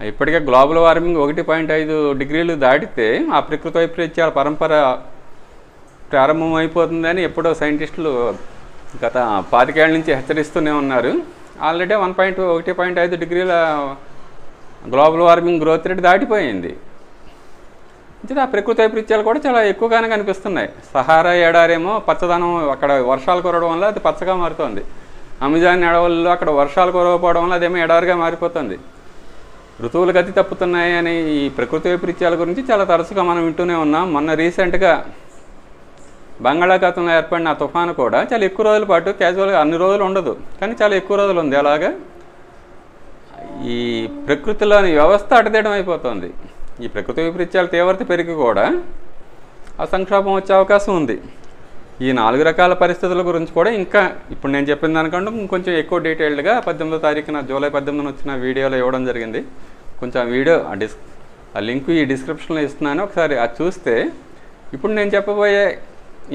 ఇప్పటికే గ్లోబల్ వార్మింగ్ 1.5 డిగ్రీలు దాటితే ఆ ప్రకృతి వైపరీత్యాల పరంపర ప్రారంభమైపోతుందని ఎప్పుడో సైంటిస్టులు గత 25 ఏళ్ల నుంచి హెచ్చరిస్తూనే ఉన్నారు. ఆల్రెడీ 1.5 డిగ్రీల గ్లోబల్ వార్మింగ్ గ్రోత్ రేట్ దాటిపోయింది. ఆ ప్రకృతి వైపరీత్యాలు కూడా చాలా ఎక్కువగానే కనిపిస్తున్నాయి. సహారా ఎడారేమో పచ్చదనం, అక్కడ వర్షాలు కురవడం వల్ల అది పచ్చగా మారుతుంది. అమెజాన్ అడవుల్లో అక్కడ వర్షాలు కురవకపోవడం వల్ల అదేమో ఎడారిగా మారిపోతుంది. ఋతువులు గతి తప్పుతున్నాయి అని ఈ ప్రకృతి వైపరీత్యాల గురించి చాలా తరచుగా మనం వింటూనే ఉన్నాం. మొన్న రీసెంట్గా బంగాళాఖాతంలో ఏర్పడిన ఆ తుఫాను కూడా చాలా ఎక్కువ రోజుల పాటు, క్యాజువల్గా అన్ని రోజులు ఉండదు కానీ చాలా ఎక్కువ రోజులు ఉంది. అలాగా ఈ ప్రకృతిలోని వ్యవస్థ అటదేయడం అయిపోతుంది. ఈ ప్రకృతి వైపరీత్యాల తీవ్రత పెరిగి కూడా ఆ సంక్షోభం వచ్చే అవకాశం ఉంది. ఈ 4 రకాల పరిస్థితుల గురించి కూడా ఇంకా ఇప్పుడు నేను చెప్పిన దానికంటే ఇంకొంచెం ఎక్కువ డీటెయిల్డ్గా 18వ తారీఖున జూలై 18న వచ్చిన వీడియోలో ఇవ్వడం జరిగింది. కొంచెం ఆ వీడియో ఆ లింక్ ఈ డిస్క్రిప్షన్లో ఇస్తున్నాను, ఒకసారి అది చూస్తే ఇప్పుడు నేను చెప్పబోయే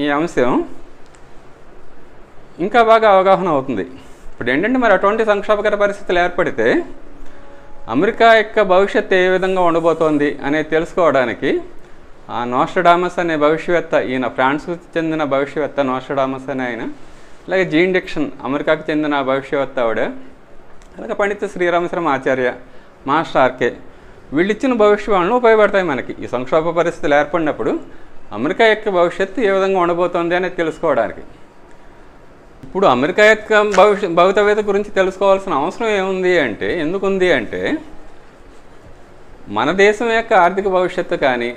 ఈ అంశం ఇంకా బాగా అవగాహన అవుతుంది. ఇప్పుడు ఏంటంటే మరి అటువంటి సంక్షోభకర పరిస్థితులు ఏర్పడితే అమెరికా యొక్క భవిష్యత్తు ఏ విధంగా ఉండబోతోంది అనేది తెలుసుకోవడానికి ఆ నోస్ట్రడామస్ అనే భవిష్యవేత్త, ఈయన ఫ్రాన్స్కు చెందిన భవిష్యవేత్త నోస్ట్రడామస్ అనే ఆయన, అలాగే జీన్ డిక్సన్ అమెరికాకు చెందిన భవిష్యవేత్త ఆవిడ, అలాగే పండిత శ్రీరామశర్మ ఆచార్య, మాస్టర్ ఆర్కే, వీళ్ళు ఇచ్చిన భవిష్యవాణులు ఉపయోగపడతాయి మనకి ఈ సంక్షోభ పరిస్థితులు ఏర్పడినప్పుడు అమెరికా యొక్క భవిష్యత్తు ఏ విధంగా ఉండబోతోంది అనేది తెలుసుకోవడానికి. ఇప్పుడు అమెరికా యొక్క భవితవ్యత గురించి తెలుసుకోవాల్సిన అవసరం ఏముంది అంటే, ఎందుకుంది అంటే మన దేశం యొక్క ఆర్థిక భవిష్యత్తు కానీ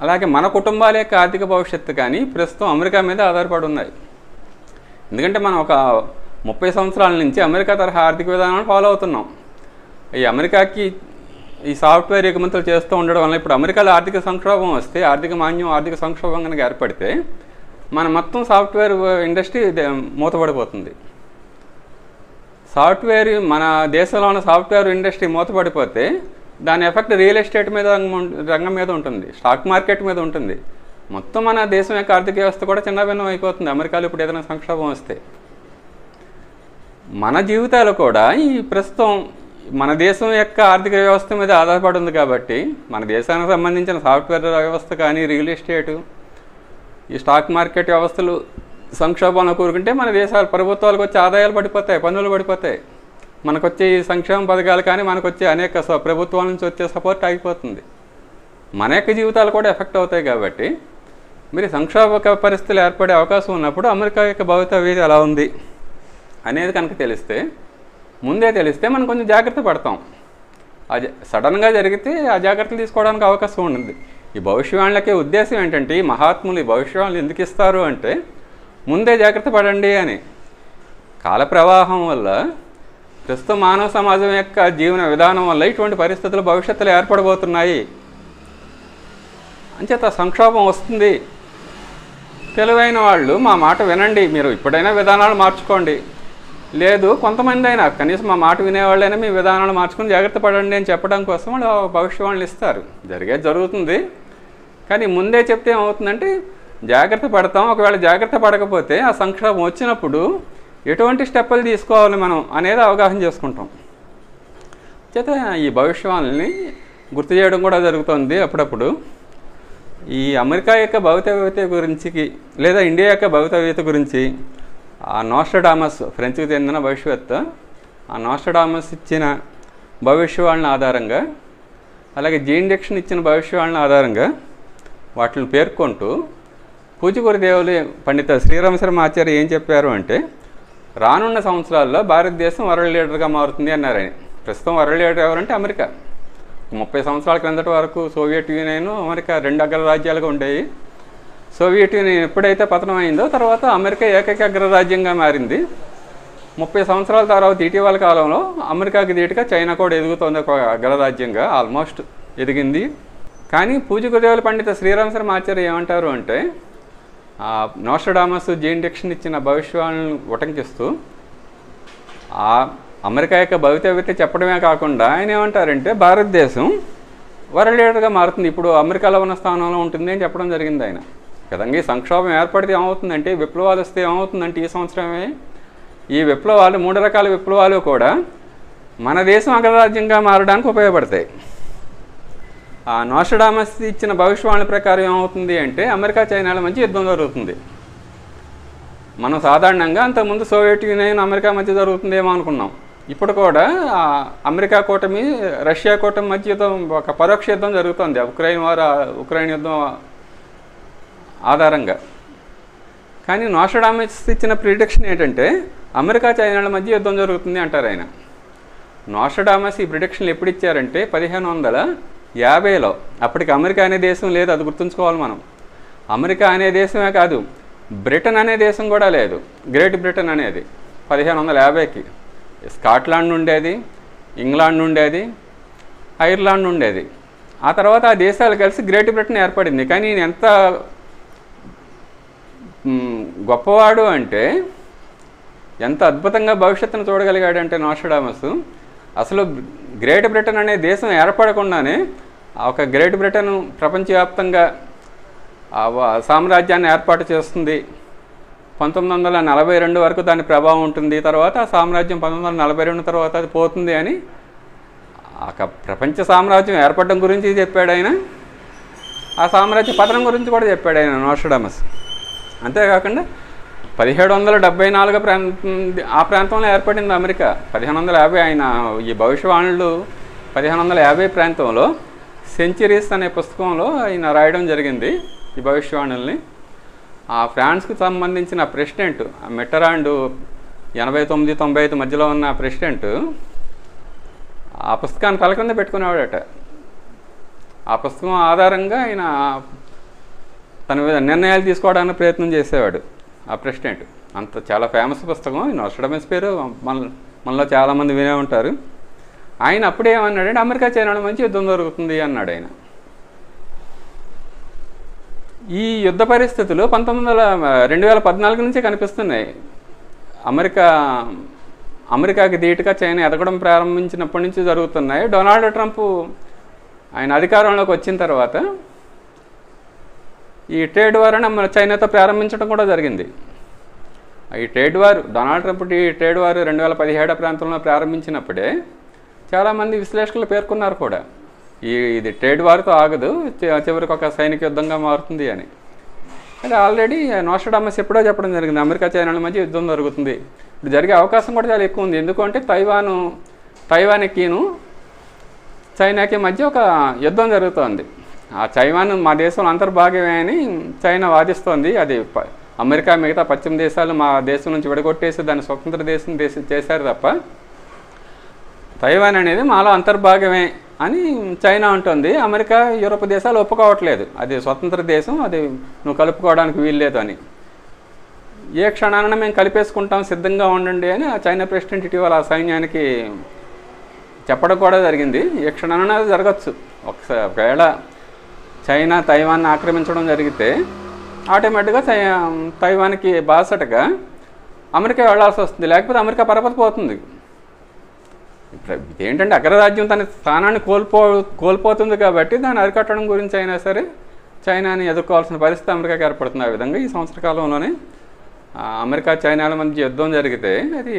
అలాగే మన కుటుంబాల యొక్క ఆర్థిక భవిష్యత్తు కానీ ప్రస్తుతం అమెరికా మీద ఆధారపడి ఉన్నాయి. ఎందుకంటే మనం ఒక 30 సంవత్సరాల నుంచి అమెరికా తరహా ఆర్థిక విధానాన్ని ఫాలో అవుతున్నాం. ఈ అమెరికాకి ఈ సాఫ్ట్వేర్ ఎగుమతులు చేస్తూ ఉండడం వల్ల ఇప్పుడు అమెరికాలో ఆర్థిక సంక్షోభం వస్తే, ఆర్థిక మాంద్యం, ఆర్థిక సంక్షోభం కనుక ఏర్పడితే మన మొత్తం సాఫ్ట్వేర్ ఇండస్ట్రీ మూతపడిపోతుంది. సాఫ్ట్వేర్, మన దేశంలో ఉన్న సాఫ్ట్వేర్ ఇండస్ట్రీ మూతపడిపోతే దాని ఎఫెక్ట్ రియల్ ఎస్టేట్ మీద రంగం మీద ఉంటుంది, స్టాక్ మార్కెట్ మీద ఉంటుంది. మొత్తం మన దేశం యొక్క ఆర్థిక వ్యవస్థ కూడా చిన్నభిన్నం అయిపోతుంది అమెరికాలో ఇప్పుడు ఏదైనా సంక్షోభం వస్తే. మన జీవితాలు కూడా ఈ ప్రస్తుతం మన దేశం యొక్క ఆర్థిక వ్యవస్థ మీద ఆధారపడి ఉంది కాబట్టి మన దేశానికి సంబంధించిన సాఫ్ట్వేర్ వ్యవస్థ కానీ, రియల్ ఎస్టేటు, ఈ స్టాక్ మార్కెట్ వ్యవస్థలు సంక్షోభంలో కూరుకుంటే మన దేశాల ప్రభుత్వాలకు వచ్చే ఆదాయాలు పడిపోతాయి, పన్నులు పడిపోతాయి. మనకు వచ్చే ఈ సంక్షేమ పథకాలు కానీ, మనకు వచ్చే అనేక ప్రభుత్వాల నుంచి వచ్చే సపోర్ట్ ఆగిపోతుంది. మన యొక్క జీవితాలు కూడా ఎఫెక్ట్ అవుతాయి. కాబట్టి మీరు సంక్షోభక పరిస్థితులు ఏర్పడే అవకాశం ఉన్నప్పుడు అమెరికా యొక్క భవితవ్యత ఎలా ఉంది అనేది కనుక ముందే తెలిస్తే మనం కొంచెం జాగ్రత్త పడతాం. అది సడన్గా జరిగితే ఆ జాగ్రత్తలు తీసుకోవడానికి అవకాశం ఉంటుంది. ఈ భవిష్యవాణులకే ఉద్దేశం ఏంటంటే, ఈ మహాత్ములు ఈ భవిష్యవాణులు ఎందుకు ఇస్తారు అంటే ముందే జాగ్రత్త పడండి అని. కాల ప్రవాహం వల్ల, ప్రస్తుతం మానవ సమాజం యొక్క జీవన విధానం వల్ల ఇటువంటి పరిస్థితులు భవిష్యత్తులో ఏర్పడబోతున్నాయి. అంచేత సంక్షోభం వస్తుంది. తెలివైన వాళ్ళు మా మాట వినండి, మీరు ఇప్పుడైనా విధానాలు మార్చుకోండి, లేదు కొంతమంది అయినా కనీసం మా మాట వినేవాళ్ళైనా మీ విధానాలు మార్చుకుని జాగ్రత్త పడండి అని చెప్పడం కోసం వాళ్ళు భవిష్యవాణులు ఇస్తారు. జరిగేది జరుగుతుంది, కానీ ముందే చెప్తే ఏమవుతుందంటే జాగ్రత్త పడతాం. ఒకవేళ జాగ్రత్త పడకపోతే ఆ సంక్షోభం వచ్చినప్పుడు ఎటువంటి స్టెప్పులు తీసుకోవాలి మనం అనేది అవగాహన చేసుకుంటాం. చేత ఈ భవిష్యవాణుల్ని గుర్తు చేయడం కూడా జరుగుతుంది అప్పుడప్పుడు. ఈ అమెరికా యొక్క భవితవ్యత గురించి లేదా ఇండియా యొక్క భవితవ్యత గురించి ఆ నోస్ట్రడామస్, ఫ్రెంచ్కి చెందిన భవిష్యవేత్త, ఆ నోస్ట్రడామస్ ఇచ్చిన భవిష్యవాణుల ఆధారంగా, అలాగే జీన్ డిక్షన్ ఇచ్చిన భవిష్యవాణుల ఆధారంగా వాటిని పేర్కొంటూ పూజ్య దేవులు పండిత శ్రీరామ శర్మ ఆచార్య ఏం చెప్పారు అంటే, రానున్న సంవత్సరాల్లో భారతదేశం వరల్డ్ లీడర్గా మారుతుంది అన్నారు ఆయన. ప్రస్తుతం వరల్డ్ లీడర్ ఎవరంటే అమెరికా. 30 సంవత్సరాల క్రిందటి వరకు సోవియట్ యూనియన్, అమెరికా రెండు అగ్రరాజ్యాలుగా ఉండేవి. సోవియట్ యూనియన్ ఎప్పుడైతే పతనం అయిందో తర్వాత అమెరికా ఏకైక అగ్రరాజ్యంగా మారింది. 30 సంవత్సరాల తర్వాత ఇటీవల కాలంలో అమెరికాకి ధీటుగా చైనా కూడా ఎదుగుతోంది, ఒక అగ్రరాజ్యంగా ఆల్మోస్ట్ ఎదిగింది. కానీ పూజ్య గురుదేవుల పండిత శ్రీరామ శర్మ ఆచార్య ఏమంటారు అంటే, నోస్ట్రడామస్, జీన్ డిక్షన్ ఇచ్చిన భవిష్యవాణులను ఉటంకిస్తూ అమెరికా యొక్క భవితవ్యత చెప్పడమే కాకుండా ఆయన ఏమంటారంటే భారతదేశం వరల్డ్ లీడర్గా మారుతుంది, ఇప్పుడు అమెరికాలో ఉన్న స్థానంలో ఉంటుంది అని చెప్పడం జరిగింది ఆయన. కదంగా ఈ సంక్షోభం ఏర్పడితే ఏమవుతుందంటే, విప్లవాలు వస్తే ఏమవుతుందంటే ఈ సంవత్సరమే ఈ విప్లవాలు, 3 రకాల విప్లవాలు కూడా మన దేశం అగ్రరాజ్యంగా మారడానికి ఉపయోగపడతాయి. ఆ నోస్ట్రడామస్ ఇచ్చిన భవిష్యవాణి ప్రకారం ఏమవుతుంది అంటే అమెరికా చైనాల మధ్య యుద్ధం జరుగుతుంది. మనం సాధారణంగా అంతకుముందు సోవియట్ యూనియన్ అమెరికా మధ్య జరుగుతుందేమో అనుకున్నాం. ఇప్పుడు కూడా అమెరికా కూటమి, రష్యా కూటమి మధ్య యుద్ధం, ఒక పరోక్ష యుద్ధం జరుగుతుంది ఉక్రెయిన్ యుద్ధం ఆధారంగా. కానీ నోస్ట్రడామస్ ఇచ్చిన ప్రిడిక్షన్ ఏంటంటే అమెరికా చైనాల మధ్య యుద్ధం జరుగుతుంది అంటారు ఆయన. నోస్ట్రడామస్ ఈ ప్రిడిక్షన్లు ఎప్పుడు ఇచ్చారంటే 1550లో. అప్పటికి అమెరికా అనే దేశం లేదు, అది గుర్తుంచుకోవాలి మనం. అమెరికా అనే దేశమే కాదు, బ్రిటన్ అనే దేశం కూడా లేదు. గ్రేట్ బ్రిటన్ అనేది 1550కి స్కాట్లాండ్ ఉండేది, ఇంగ్లాండ్ ఉండేది, ఐర్లాండ్ ఉండేది. ఆ తర్వాత ఆ దేశాలు కలిసి గ్రేట్ బ్రిటన్ ఏర్పడింది. కానీ ఈయన ఎంత గొప్పవాడు అంటే, ఎంత అద్భుతంగా భవిష్యత్తును చూడగలిగాడంటే నోస్ట్రడామస్, అసలు గ్రేట్ బ్రిటన్ అనే దేశం ఏర్పడకుండానే ఒక గ్రేట్ బ్రిటన్ ప్రపంచవ్యాప్తంగా సామ్రాజ్యాన్ని ఏర్పాటు చేస్తుంది. 1942 వరకు దాని ప్రభావం ఉంటుంది. తర్వాత ఆ సామ్రాజ్యం 1942 తర్వాత అది పోతుంది అని ప్రపంచ సామ్రాజ్యం ఏర్పడడం గురించి చెప్పాడు ఆయన. ఆ సామ్రాజ్య పతనం గురించి కూడా చెప్పాడు ఆయన నోస్ట్రడామస్. అంతేకాకుండా 1774 ఆ ప్రాంతంలో ఏర్పడింది అమెరికా. 1550 ఆయన ఈ భవిష్యవాణులు 1550 ప్రాంతంలో సెంచరీస్ అనే పుస్తకంలో ఆయన రాయడం జరిగింది ఈ భవిష్యవాణుల్ని. ఆ ఫ్రాన్స్కి సంబంధించిన ప్రెసిడెంట్ మిట్టరాండ్ 89-95 మధ్యలో ఉన్న ప్రెసిడెంట్ ఆ పుస్తకాన్ని తల కింద పెట్టుకునేవాడట. ఆ పుస్తకం ఆధారంగా ఆయన తన నిర్ణయాలు తీసుకోవడానికి ప్రయత్నం చేసేవాడు ఆ ప్రెసిడెంట్. అంత చాలా ఫేమస్ పుస్తకం. నోస్ట్రడామస్ పేరు మనలో చాలామంది వినే ఉంటారు. ఆయన అప్పుడేమన్నాడంటే అమెరికా చైనాల మధ్య యుద్ధం జరుగుతుంది అన్నాడు ఆయన. ఈ యుద్ధ పరిస్థితులు 2014 నుంచే కనిపిస్తున్నాయి. అమెరికాకి ధీటుగా చైనా ఎదగడం ప్రారంభించినప్పటి నుంచి జరుగుతున్నాయి. డొనాల్డ్ ట్రంప్ ఆయన అధికారంలోకి వచ్చిన తర్వాత ఈ ట్రేడ్ వార్ అని చైనాతో ప్రారంభించడం కూడా జరిగింది. ఈ ట్రేడ్ వార్, డొనాల్డ్ ట్రంప్ ఈ ట్రేడ్ వార్ 2017 ప్రాంతంలో ప్రారంభించినప్పుడే చాలామంది విశ్లేషకులు పేర్కొన్నారు కూడా, ఇది ట్రేడ్ వార్తో ఆగదు, చివరికి ఒక సైనిక యుద్ధంగా మారుతుంది అని. అది ఆల్రెడీ నోస్ట్రాడమస్ ఎప్పుడో చెప్పడం జరిగింది, అమెరికా చైనాల మధ్య యుద్ధం జరుగుతుంది. ఇప్పుడు జరిగే అవకాశం కూడా చాలా ఎక్కువ ఉంది. ఎందుకంటే తైవాన్కిను చైనాకి మధ్య ఒక యుద్ధం జరుగుతోంది. ఆ తైవాన్ మా దేశంలో అంతర్భాగమే అని చైనా వాదిస్తోంది. అది అమెరికా మిగతా పశ్చిమ దేశాలు మా దేశం నుంచి విడగొట్టేసి దాన్ని స్వతంత్ర దేశం చేశారు తప్ప తైవాన్ అనేది మాలో అంతర్భాగమే అని చైనా అంటుంది. అమెరికా, యూరోప్ దేశాలు ఒప్పుకోవట్లేదు, అది స్వతంత్ర దేశం, అది నువ్వు కలుపుకోవడానికి వీల్లేదు అని. ఏ క్షణాన మేము కలిపేసుకుంటాం, సిద్ధంగా ఉండండి అని ఆ చైనా ప్రెసిడెంట్ ఇటీవల ఆ సైన్యానికి చెప్పడం కూడా జరిగింది. ఏ క్షణాన అది జరగచ్చు. ఒకవేళ చైనా తైవాన్ని ఆక్రమించడం జరిగితే ఆటోమేటిక్గా తైవాన్కి బాసటగా అమెరికా వెళ్లాల్సి వస్తుంది, లేకపోతే అమెరికా పరపతి పోతుంది. ఏంటంటే అగ్రరాజ్యం తన స్థానాన్ని కోల్పోతుంది కాబట్టి దాన్ని అరికట్టడం గురించి అయినా సరే చైనాని ఎదుర్కోవాల్సిన పరిస్థితి అమెరికాకి ఏర్పడుతుంది. ఆ విధంగా ఈ సంవత్సర కాలంలోనే అమెరికా చైనాల మధ్య యుద్ధం జరిగితే అది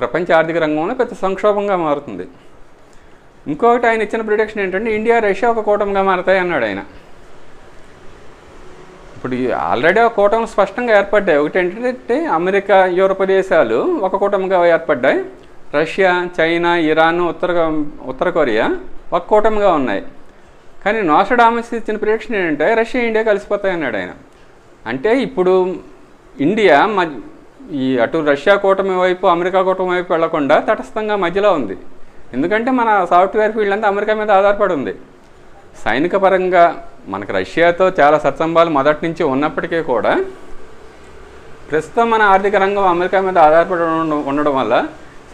ప్రపంచ ఆర్థిక రంగంలో పెద్ద సంక్షోభంగా మారుతుంది. ఇంకొకటి ఆయన ఇచ్చిన ప్రిడిక్షన్ ఏంటంటే ఇండియా, రష్యా ఒక కూటమిగా మారతాయి అన్నాడు ఆయన. ఇప్పుడు ఆల్రెడీ ఒక కూటమి స్పష్టంగా ఏర్పడ్డాయి. ఒకటి ఏంటంటే అమెరికా, యూరోప్ దేశాలు ఒక కూటమిగా ఏర్పడ్డాయి. రష్యా, చైనా, ఇరాన్, ఉత్తర కొరియా ఒక కూటమిగా ఉన్నాయి. కానీ నోస్ట్రాడమస్ ఇచ్చిన ప్రిడిక్షన్ ఏంటంటే రష్యా, ఇండియా కలిసిపోతాయి అన్నాడు ఆయన. అంటే ఇప్పుడు ఇండియా ఈ అటు రష్యా కూటమి వైపు, అమెరికా కూటమి వైపు వెళ్లకుండా తటస్థంగా మధ్యలో ఉంది. ఎందుకంటే మన సాఫ్ట్వేర్ ఫీల్డ్ అంతా అమెరికా మీద ఆధారపడి ఉంది. సైనిక పరంగా మనకు రష్యాతో చాలా సత్సంబాలు మొదటి నుంచి ఉన్నప్పటికీ కూడా ప్రస్తుతం మన ఆర్థిక రంగం అమెరికా మీద ఆధారపడి ఉండడం వల్ల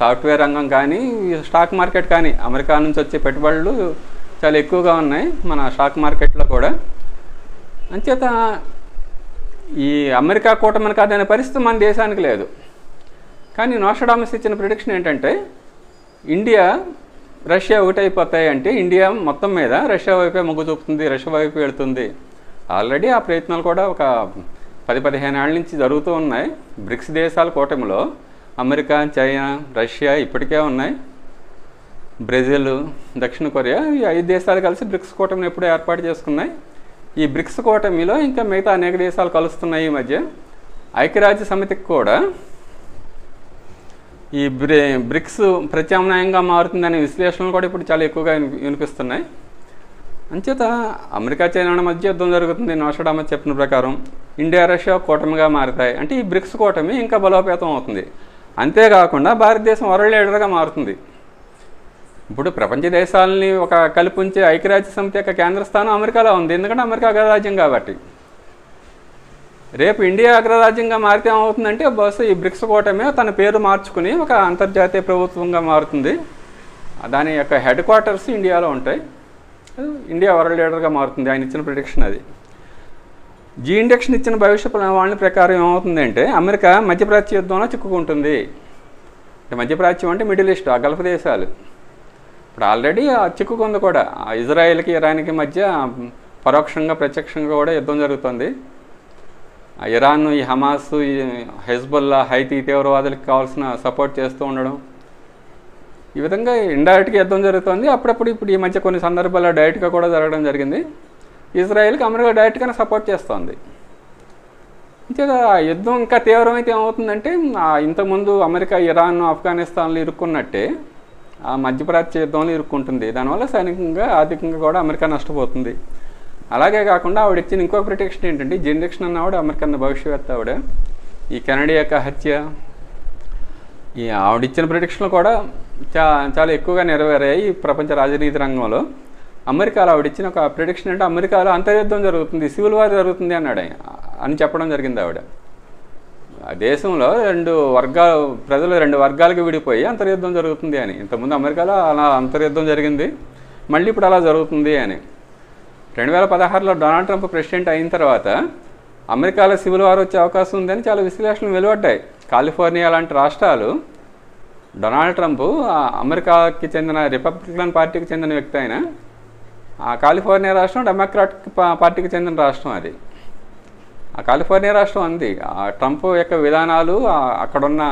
సాఫ్ట్వేర్ రంగం కానీ, స్టాక్ మార్కెట్ కానీ, అమెరికా నుంచి వచ్చే పెట్టుబడులు చాలా ఎక్కువగా ఉన్నాయి మన స్టాక్ మార్కెట్లో కూడా. అంచేత ఈ అమెరికా కూటమిని కాదనే పరిస్థితి మన దేశానికి లేదు. కానీ నోస్ట్రాడమస్ ఇచ్చిన ప్రిడిక్షన్ ఏంటంటే ఇండియా, రష్యా ఒకటైపోతాయి. అంటే ఇండియా మొత్తం మీద రష్యా వైపే మొగ్గు చూపుతుంది, రష్యా వైపు వెళుతుంది. ఆల్రెడీ ఆ ప్రయత్నాలు కూడా ఒక 10-15 ఏళ్ళ నుంచి జరుగుతూ ఉన్నాయి. బ్రిక్స్ దేశాల కూటమిలో అమెరికా, చైనా, రష్యా ఇప్పటికే ఉన్నాయి. బ్రెజిల్, దక్షిణ కొరియా, ఈ 5 దేశాలు కలిసి బ్రిక్స్ కూటమిని ఎప్పుడూ ఏర్పాటు చేసుకున్నాయి. ఈ బ్రిక్స్ కూటమిలో ఇంకా మిగతా అనేక దేశాలు కలుస్తున్నాయి. ఈ మధ్య ఐక్యరాజ్య సమితికి కూడా ఈ బ్రిక్స్ ప్రత్యామ్నాయంగా మారుతుందనే విశ్లేషణలు కూడా ఇప్పుడు చాలా ఎక్కువగా వినిపిస్తున్నాయి. అంచేత అమెరికా, చైనా మధ్య యుద్ధం జరుగుతుంది. నోస్ట్రాడమస్ చెప్పిన ప్రకారం ఇండియా, రష్యా కూటమిగా మారుతాయి. అంటే ఈ బ్రిక్స్ కూటమి ఇంకా బలోపేతం అవుతుంది. అంతేకాకుండా భారతదేశం వరల్డ్ లీడర్గా మారుతుంది. ఇప్పుడు ప్రపంచ దేశాలని ఒక కల్పించే ఐక్యరాజ్య సమితి యొక్క కేంద్ర స్థానం అమెరికాలో ఉంది. ఎందుకంటే అమెరికా అగ్రరాజ్యం కాబట్టి. రేపు ఇండియా అగ్రరాజ్యంగా మారితే ఏమవుతుందంటే బహుశా ఈ బ్రిక్స్ కూటమి తన పేరు మార్చుకుని ఒక అంతర్జాతీయ ప్రభుత్వంగా మారుతుంది. దాని యొక్క హెడ్ క్వార్టర్స్ ఇండియాలో ఉంటాయి. ఇండియా వరల్డ్ లీడర్గా మారుతుంది. ఆయన ఇచ్చిన ప్రిడిక్షన్ అది. జీ ఇండెక్షన్ ఇచ్చిన భవిష్య ప్రణాళిక ప్రకారం ఏమవుతుందంటే అమెరికా మధ్యప్రాచ్య యుద్ధంలో చిక్కుకుంటుంది. మధ్యప్రాచ్యం అంటే మిడిల్ ఈస్ట్, ఆ గల్ఫ్ దేశాలు. ఇప్పుడు ఆల్రెడీ చిక్కుకుంది కూడా. ఇజ్రాయెల్కి, ఇరాన్కి మధ్య పరోక్షంగా, ప్రత్యక్షంగా కూడా యుద్ధం జరుగుతుంది. ఇరాన్ ఈ హమాస్, ఈ హెజ్బుల్లా, హైతీ తీవ్రవాదులకు కావాల్సిన సపోర్ట్ చేస్తూ ఉండడం, ఈ విధంగా ఇండైరెక్ట్గా యుద్ధం జరుగుతుంది. అప్పుడప్పుడు ఇప్పుడు ఈ మధ్య కొన్ని సందర్భాల్లో డైరెక్ట్గా కూడా జరగడం జరిగింది. ఇజ్రాయెల్కి అమెరికా డైరెక్ట్గానే సపోర్ట్ చేస్తోంది. అంతేగా యుద్ధం ఇంకా తీవ్రమైతే ఏమవుతుందంటే ఇంతకుముందు అమెరికా, ఇరాన్, ఆఫ్ఘనిస్తాన్లో ఇరుక్కున్నట్టే ఆ మధ్యప్రాచ్య యుద్ధంలో ఇరుక్కుంటుంది. దానివల్ల సైనికంగా, ఆర్థికంగా కూడా అమెరికా నష్టపోతుంది. అలాగే కాకుండా ఆవిడ ఇచ్చిన ఇంకొక ప్రొటెక్షన్ ఏంటంటే జనరేషన్ అన్న ఆవిడ, అమెరికన్ భవిష్యత్తు ఆవిడ, ఈ కెనడీ యొక్క హత్య, ఈ ఆవిడిచ్చిన ప్రొటెక్షన్లు కూడా చాలా ఎక్కువగా నెరవేరాయి ఈ ప్రపంచ రాజనీతి రంగంలో. అమెరికాలో ఆవిడిచ్చిన ఒక ప్రిడిక్షన్ అంటే అమెరికాలో అంతర్యుద్ధం జరుగుతుంది, సివిల్ వార్ జరుగుతుంది అన్నాడు అని చెప్పడం జరిగింది ఆవిడ. ఆ దేశంలో ప్రజలు 2 వర్గాలకు విడిపోయి అంతర్యుద్ధం జరుగుతుంది అని. ఇంతకుముందు అమెరికాలో అలా అంతర్యుద్ధం జరిగింది, మళ్ళీ ఇప్పుడు అలా జరుగుతుంది అని. 2016లో డొనాల్డ్ ట్రంప్ ప్రెసిడెంట్ అయిన తర్వాత అమెరికాలో సివిల్ వార్ వచ్చే అవకాశం ఉందని చాలా విశ్లేషణలు వెలువడ్డాయి. కాలిఫోర్నియా లాంటి రాష్ట్రాలు, డొనాల్డ్ ట్రంప్ అమెరికాకి చెందిన రిపబ్లికన్ పార్టీకి చెందిన వ్యక్తి అయిన ఆ కాలిఫోర్నియా రాష్ట్రం డెమోక్రాటిక్ పార్టీకి చెందిన రాష్ట్రం. అది ఆ కాలిఫోర్నియా రాష్ట్రం ఉంది. ఆ ట్రంప్ యొక్క విధానాలు, అక్కడున్న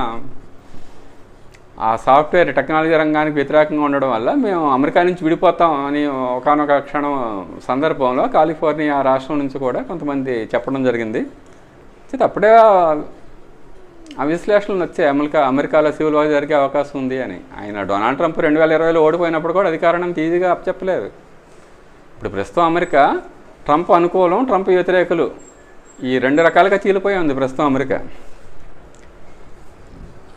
ఆ సాఫ్ట్వేర్ టెక్నాలజీ రంగానికి వ్యతిరేకంగా ఉండడం వల్ల మేము అమెరికా నుంచి విడిపోతాం అని ఒకానొక క్షణం సందర్భంలో కాలిఫోర్నియా రాష్ట్రం నుంచి కూడా కొంతమంది చెప్పడం జరిగింది. అప్పుడే ఆ విశ్లేషణలు వచ్చాయి, అమెరికాలో సివిల్ వార్ జరిగే అవకాశం ఉంది అని. ఆయన డొనాల్డ్ ట్రంప్ 2020లో ఓడిపోయినప్పుడు కూడా అధికారాన్ని ఈజీగా అప్పచెప్పలేదు. ఇప్పుడు ప్రస్తుతం అమెరికా ట్రంప్ అనుకూలం, ట్రంప్ వ్యతిరేకులు ఈ 2 రకాలుగా చీలిపోయి ఉంది ప్రస్తుతం అమెరికా.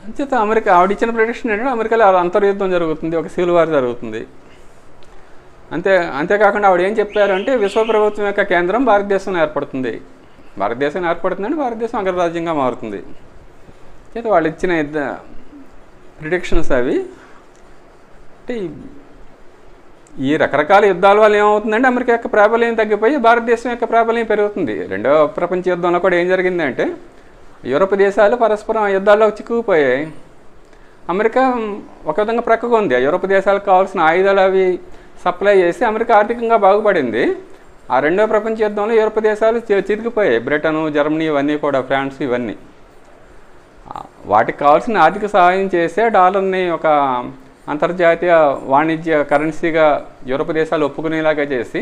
అంచేత అమెరికా ఆవిడిచ్చిన ప్రెడిక్షన్ ఏంటంటే అమెరికాలో అంతర్యుద్ధం జరుగుతుంది, ఒక సివిల్ వార్ జరుగుతుంది. అంతేకాకుండా ఆవిడ ఏం చెప్పారంటే విశ్వప్రభుత్వం యొక్క కేంద్రం భారతదేశం ఏర్పడుతుంది, భారతదేశం ఏర్పడుతుందంటే భారతదేశం అగ్రరాజ్యంగా మారుతుంది. చేత వాళ్ళు ఇచ్చిన ప్రిడిక్షన్స్ అవి. అంటే ఈ రకరకాల యుద్ధాల వల్ల ఏమవుతుందంటే అమెరికా యొక్క ప్రాబల్యం తగ్గిపోయి భారతదేశం యొక్క ప్రాబల్యం పెరుగుతుంది. 2వ ప్రపంచ యుద్ధంలో కూడా ఏం జరిగిందంటే యూరోప్ దేశాలు పరస్పరం యుద్ధాల్లో చిక్కుకుపోయాయి. అమెరికా ఒక విధంగా ప్రక్కగా ఉంది. ఆ యూరోప్ దేశాలకు కావాల్సిన ఆయుధాలు అవి సప్లై చేసి అమెరికా ఆర్థికంగా బాగుపడింది. ఆ 2వ ప్రపంచ యుద్ధంలో యూరోప్ దేశాలు చితికిపోయాయి. బ్రిటన్, జర్మనీ ఇవన్నీ కూడా, ఫ్రాన్స్ ఇవన్నీ. వాటికి కావాల్సిన ఆర్థిక సహాయం చేసే డాలర్ని ఒక అంతర్జాతీయ వాణిజ్య కరెన్సీగా యూరోప్ దేశాలు ఒప్పుకునేలాగా చేసి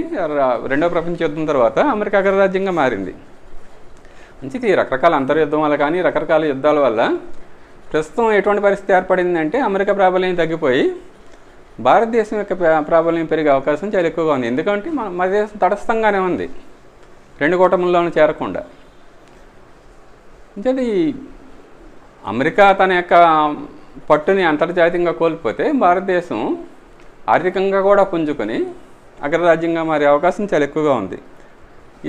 2వ ప్రపంచ యుద్ధం తర్వాత అమెరికా అగ్రరాజ్యంగా మారింది. మంచిది. రకరకాల అంతర్యుద్ధం వల్ల కానీ రకరకాల యుద్ధాల వల్ల ప్రస్తుతం ఎటువంటి పరిస్థితి ఏర్పడిందంటే అమెరికా ప్రాబల్యం తగ్గిపోయి భారతదేశం యొక్క ప్రాబల్యం పెరిగే అవకాశం చాలా ఎక్కువగా ఉంది. ఎందుకంటే మన దేశం తటస్థంగానే ఉంది, 2 కూటముల్లోనూ చేరకుండా. అంటే అమెరికా తన యొక్క పట్టుని అంతర్జాతీయంగా కోల్పోతే భారతదేశం ఆర్థికంగా కూడా పుంజుకొని అగ్రరాజ్యంగా మారే అవకాశం చాలా ఎక్కువగా ఉంది.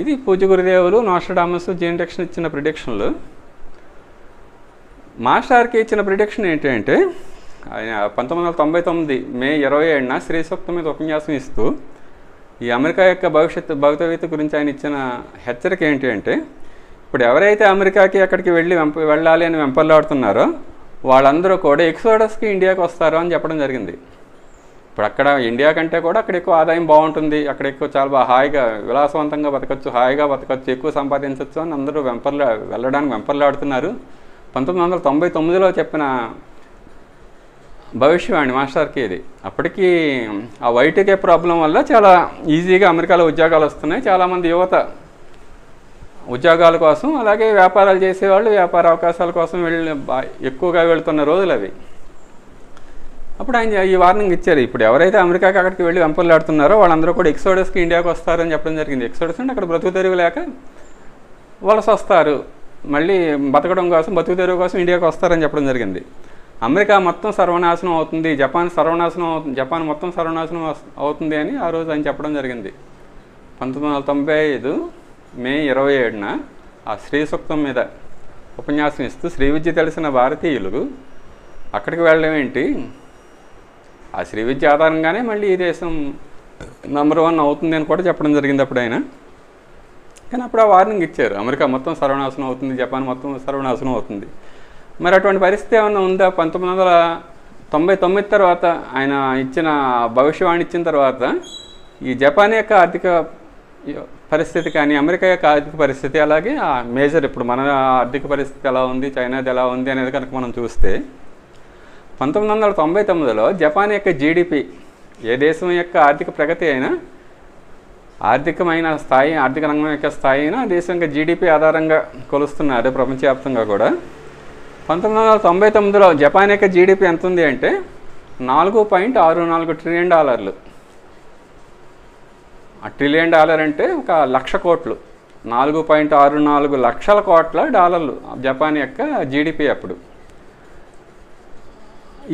ఇది పూజ్య గురుదేవులు, నోస్ట్రడామస్, జీన్ ఇచ్చిన ప్రిడిక్షన్లు. మాస్టర్కి ఇచ్చిన ప్రిడిక్షన్ ఏంటంటే ఆయన 1999 మే 27న శ్రీ సూక్తం మీద ఉపన్యాసం ఇస్తూ ఈ అమెరికా యొక్క భవితవ్యత గురించి ఆయన ఇచ్చిన హెచ్చరిక ఏంటి అంటే ఇప్పుడు ఎవరైతే అమెరికాకి అక్కడికి వెళ్ళాలి అని వెంపర్లాడుతున్నారో వాళ్ళందరూ కూడా ఎక్సోడస్కి ఇండియాకి వస్తారు అని చెప్పడం జరిగింది. ఇప్పుడు అక్కడ ఇండియా కంటే కూడా అక్కడ ఎక్కువ ఆదాయం బాగుంటుంది, అక్కడ ఎక్కువ చాలా హాయిగా విలాసవంతంగా బతకచ్చు, హాయిగా బతకచ్చు, ఎక్కువ సంపాదించవచ్చు అని అందరూ వెళ్ళడానికి వెంపర్లాడుతున్నారు. 1999లో చెప్పిన భవిష్యవాణి మాస్టర్కి ఇది. అప్పటికి ఆ వైట్కే ప్రాబ్లం వల్ల చాలా ఈజీగా అమెరికాలో ఉద్యోగాలు వస్తున్నాయి. చాలామంది యువత ఉద్యోగాల కోసం అలాగే వ్యాపారాలు చేసేవాళ్ళు వ్యాపార అవకాశాల కోసం ఎక్కువగా వెళుతున్న రోజులు అవి. అప్పుడు ఆయన ఈ వార్నింగ్ ఇచ్చారు, ఇప్పుడు ఎవరైతే అమెరికాకి అక్కడికి వెళ్ళి వెంపర్లాడుతున్నారో వాళ్ళందరూ కూడా ఎక్సోడస్కి ఇండియాకి వస్తారని చెప్పడం జరిగింది. ఎక్సోడస్ అంటే అక్కడ బ్రతుకు తెరువు లేక వలస వస్తారు, మళ్ళీ బతకడం కోసం బతుకు తెరువు కోసం ఇండియాకి వస్తారని చెప్పడం జరిగింది. అమెరికా మొత్తం సర్వనాశనం అవుతుంది, జపాన్ మొత్తం సర్వనాశనం అవుతుంది అని ఆ రోజు ఆయన చెప్పడం జరిగింది. 1995 మే 27న ఆ శ్రీ సూక్తం మీద ఉపన్యాసం ఇస్తూ శ్రీ విద్య తెలిసిన భారతీయులు అక్కడికి వెళ్ళడం ఏంటి, ఆ శ్రీ విద్య ఆధారంగానే మళ్ళీ ఈ దేశం నంబర్ 1 అవుతుంది అని కూడా చెప్పడం జరిగింది అప్పుడు ఆయన. కానీ అప్పుడు ఆ వార్నింగ్ ఇచ్చారు, అమెరికా మొత్తం సర్వనాశనం అవుతుంది, జపాన్ మొత్తం సర్వనాశనం అవుతుంది. మరి అటువంటి పరిస్థితి ఏమన్నా ఉందా? 1999 తర్వాత ఆయన ఇచ్చిన భవిష్యవాణి ఇచ్చిన తర్వాత ఈ జపాన్ యొక్క ఆర్థిక పరిస్థితి కానీ అమెరికా యొక్క ఆర్థిక పరిస్థితి అలాగే ఆ మేజర్ ఇప్పుడు మన ఆర్థిక పరిస్థితి ఎలా ఉంది, చైనాది ఎలా ఉంది అనేది కనుక మనం చూస్తే 1999లో జపాన్ యొక్క జీడిపి, ఏ దేశం యొక్క ఆర్థిక ప్రగతి అయినా ఆర్థికమైన స్థాయి, ఆర్థిక రంగం యొక్క స్థాయి అయినా దేశం యొక్క జీడిపి ఆధారంగా కొలుస్తున్నారు ప్రపంచవ్యాప్తంగా కూడా. 1999లో జపాన్ యొక్క జీడిపి ఎంత ఉంది అంటే $4.64 ట్రిలియన్. ఆ $1 ట్రిలియన్ అంటే ఒక 1,00,000 కోట్లు, 4.64 లక్షల కోట్ల డాలర్లు జపాన్ యొక్క జీడిపి అప్పుడు.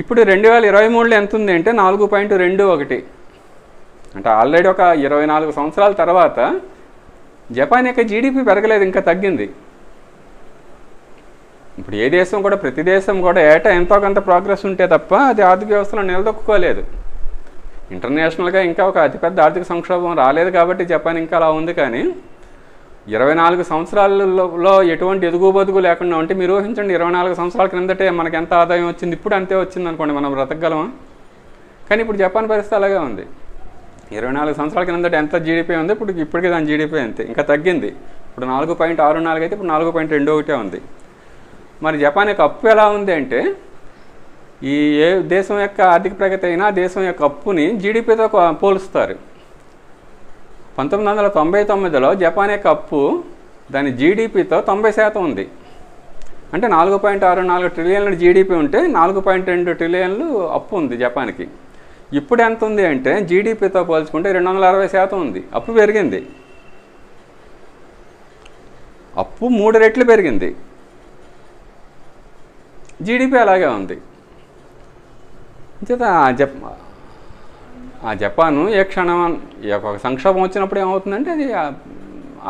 ఇప్పుడు 2023లో ఎంత ఉంది అంటే 4.21. అంటే ఆల్రెడీ ఒక 24 సంవత్సరాల తర్వాత జపాన్ యొక్క జీడిపి పెరగలేదు, ఇంకా తగ్గింది. ఇప్పుడు ఏ దేశం కూడా, ప్రతి దేశం కూడా ఏటా ఎంతో కొంత ప్రోగ్రెస్ ఉంటే తప్ప అది ఆర్థిక వ్యవస్థలో నిలదొక్కుకోలేదు. ఇంటర్నేషనల్గా ఇంకా ఒక అతిపెద్ద ఆర్థిక సంక్షోభం రాలేదు కాబట్టి జపాన్ ఇంకా అలా ఉంది. కానీ 24 సంవత్సరాలలో ఎటువంటి ఎదుగు బదుగు లేకుండా ఉంటే మీరు ఊహించండి, 24 సంవత్సరాల క్రిందటే మనకి ఎంత ఆదాయం వచ్చింది, ఇప్పుడు అంతే వచ్చింది అనుకోండి, మనం బ్రతకగలమా? కానీ ఇప్పుడు జపాన్ పరిస్థితి అలాగే ఉంది. 24 సంవత్సరాల క్రిందట ఎంత జీడిపి ఉంది, ఇప్పటికీ దాని జీడిపి అంతే, ఇంకా తగ్గింది. ఇప్పుడు 4.64 అయితే ఇప్పుడు 4.21 ఉంది. మరి జపాన్ యొక్క అప్పు ఎలా ఉంది అంటే ఈ ఏ దేశం యొక్క ఆర్థిక ప్రగతి అయినా దేశం యొక్క అప్పుని జీడిపితో పోలుస్తారు. 1999లో జపాన్ యొక్క అప్పు దాని జీడిపితో 90% ఉంది. అంటే 4.64 ట్రిలియన్ల జీడిపి ఉంటే 4.2 ట్రిలియన్లు అప్పు ఉంది జపాన్కి. ఇప్పుడు ఎంత ఉంది అంటే జీడిపితో పోల్చుకుంటే 260% ఉంది. అప్పు పెరిగింది, అప్పు 3 రెట్లు పెరిగింది, జీడిపి అలాగే ఉంది. ఆ జపాను ఏ క్షణం ఒక సంక్షోభం వచ్చినప్పుడు ఏమవుతుందంటే అది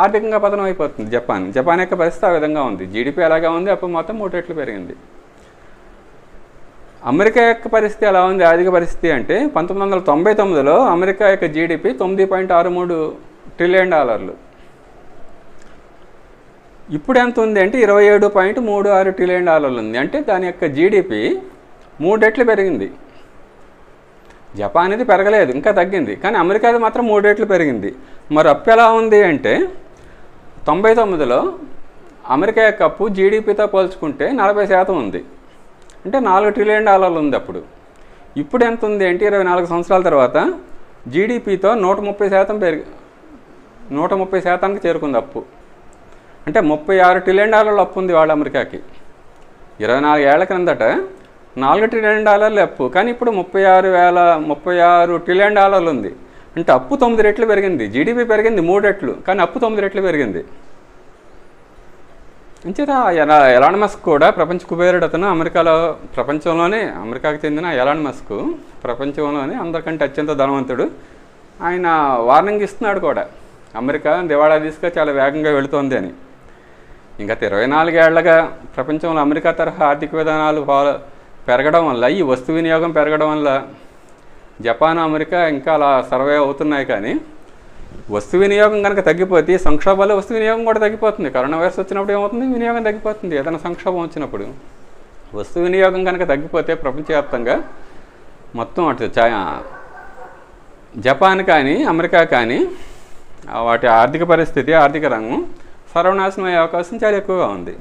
ఆర్థికంగా పతనం అయిపోతుంది. జపాన్ యొక్క పరిస్థితి ఆ విధంగా ఉంది. జీడిపి అలాగే ఉంది, అప్పు మొత్తం 3 రెట్లు పెరిగింది. అమెరికా యొక్క పరిస్థితి ఎలా ఉంది ఆర్థిక పరిస్థితి అంటే 1999లో అమెరికా యొక్క జీడిపి $9.63 ట్రిలియన్. ఇప్పుడు ఎంత ఉంది అంటే $27.36 ట్రిలియన్ ఉంది. అంటే దాని యొక్క జీడిపి 3 రెట్లు పెరిగింది. జపాన్ ఇది పెరగలేదు, ఇంకా తగ్గింది. కానీ అమెరికాది మాత్రం 3 రెట్లు పెరిగింది. మరి అప్పు ఎలా ఉంది అంటే 99లో అమెరికా యొక్క అప్పు జీడిపితో పోల్చుకుంటే 40% ఉంది. అంటే $4 ట్రిలియన్ ఉంది అప్పుడు. ఇప్పుడు ఎంత ఉంది అంటే 24 సంవత్సరాల తర్వాత జీడిపితో 130% చేరుకుంది అప్పు. అంటే $36 ట్రిలియన్ అప్పు ఉంది వాళ్ళ అమెరికాకి. 24 ఏళ్ల క్రిందట $4 ట్రిలియన్ అప్పు, కానీ ఇప్పుడు 36 ట్రిలియన్ ఉంది. అంటే అప్పు 9 రెట్లు పెరిగింది, జీడిపి పెరిగింది 3 రెట్లు, కానీ అప్పు 9 రెట్లు పెరిగింది. అంచేత ఎలాన్ మస్క్ కూడా ప్రపంచ కుబేరుడు అతను. ప్రపంచంలోనే అమెరికాకు చెందిన ఎలాన్ మస్క్ ప్రపంచంలోనే అందరికంటే అత్యంత ధనవంతుడు. ఆయన వార్నింగ్ ఇస్తున్నాడు కూడా, అమెరికా దివాళా దిశగా చాలా వేగంగా వెళుతోంది అని. ఇంకా 24 ఏళ్లగా ప్రపంచంలో అమెరికా తరహా ఆర్థిక విధానాలు పెరగడం వల్ల, ఈ వస్తు వినియోగం పెరగడం వల్ల జపాన్ అమెరికా ఇంకా అలా సర్వే అవుతున్నాయి. కానీ వస్తు వినియోగం కనుక తగ్గిపోతే సంక్షోభాలు వస్తు వినియోగం కూడా తగ్గిపోతుంది. కరోనా వైరస్ వచ్చినప్పుడు ఏమవుతుంది, వినియోగం తగ్గిపోతుంది. ఏదైనా సంక్షోభం వచ్చినప్పుడు వస్తు వినియోగం కనుక తగ్గిపోతే ప్రపంచవ్యాప్తంగా మొత్తం అటు జపాన్ కానీ అమెరికా కానీ వాటి ఆర్థిక పరిస్థితి, ఆర్థిక రంగం సర్వనాశనం అయ్యే అవకాశం చాలా ఎక్కువగా ఉంది.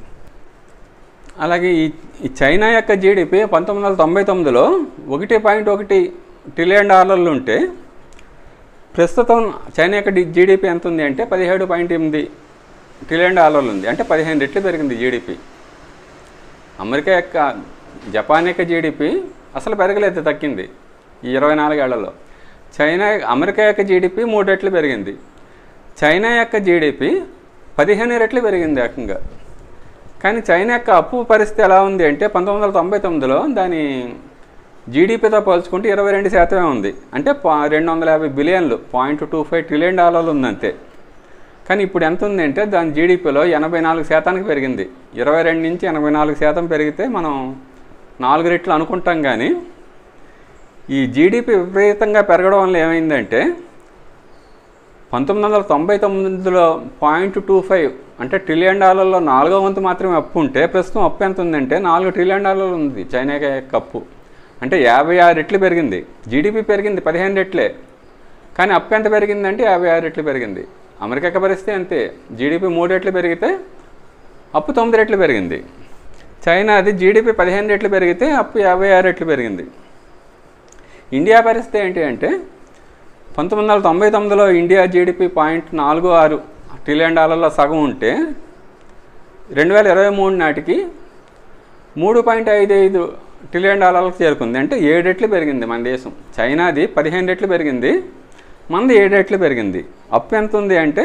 అలాగే ఈ చైనా యొక్క జీడిపి 1999లో $1.1 ట్రిలియన్ ఉంటే ప్రస్తుతం చైనా యొక్క జీడిపి ఎంత ఉంది అంటే $17.8 ట్రిలియన్ ఉంది. అంటే 15 రెట్లు పెరిగింది జీడిపి. జపాన్ యొక్క జీడిపి అసలు పెరగలేదు, తగ్గింది ఈ 24 ఏళ్లలో. అమెరికా యొక్క జీడిపి 3 రెట్లు పెరిగింది. చైనా యొక్క జీడిపి 15 రెట్లు పెరిగింది ఏకంగా. కానీ చైనా యొక్క అప్పు పరిస్థితి ఎలా ఉంది అంటే 1999లో దాని జీడిపితో పోల్చుకుంటే 22% ఉంది. అంటే $250 బిలియన్లు, $0.25 ట్రిలియన్ ఉందంతే. కానీ ఇప్పుడు ఎంత ఉంది అంటే దాని జీడిపిలో 84% పెరిగింది. 22 నుంచి 84% పెరిగితే మనం 4 రెట్లు అనుకుంటాం. కానీ ఈ జీడిపి విపరీతంగా పెరగడం వల్ల ఏమైందంటే 1999లో $0.25 అంటే ట్రిలియన్ డాలర్లో 4వ వంతు మాత్రమే అప్పు ఉంటే ప్రస్తుతం అప్పు ఎంత ఉందంటే $4 ట్రిలియన్ ఉంది చైనా యొక్క అప్పు. అంటే 56 రెట్లు పెరిగింది. జీడిపి పెరిగింది 15 రెట్లే, కానీ అప్పు ఎంత పెరిగిందంటే 56 రెట్లు పెరిగింది. అమెరికా పరిస్థితి అంతే, జీడిపి 3 రెట్లు పెరిగితే అప్పు 9 రెట్లు పెరిగింది. చైనాది జీడిపి 15 రెట్లు పెరిగితే అప్పు 56 రెట్లు పెరిగింది. ఇండియా పరిస్థితి ఏంటి అంటే 1999లో ఇండియా జీడిపి $0.46 ట్రిలియన్ సగం ఉంటే 2023 నాటికి $3.55 ట్రిలియన్ చేరుకుంది. అంటే 7 రెట్లు పెరిగింది మన దేశం. చైనాది 15 రెట్లు పెరిగింది, మనది 7 రెట్లు పెరిగింది. అప్పు ఎంత ఉంది అంటే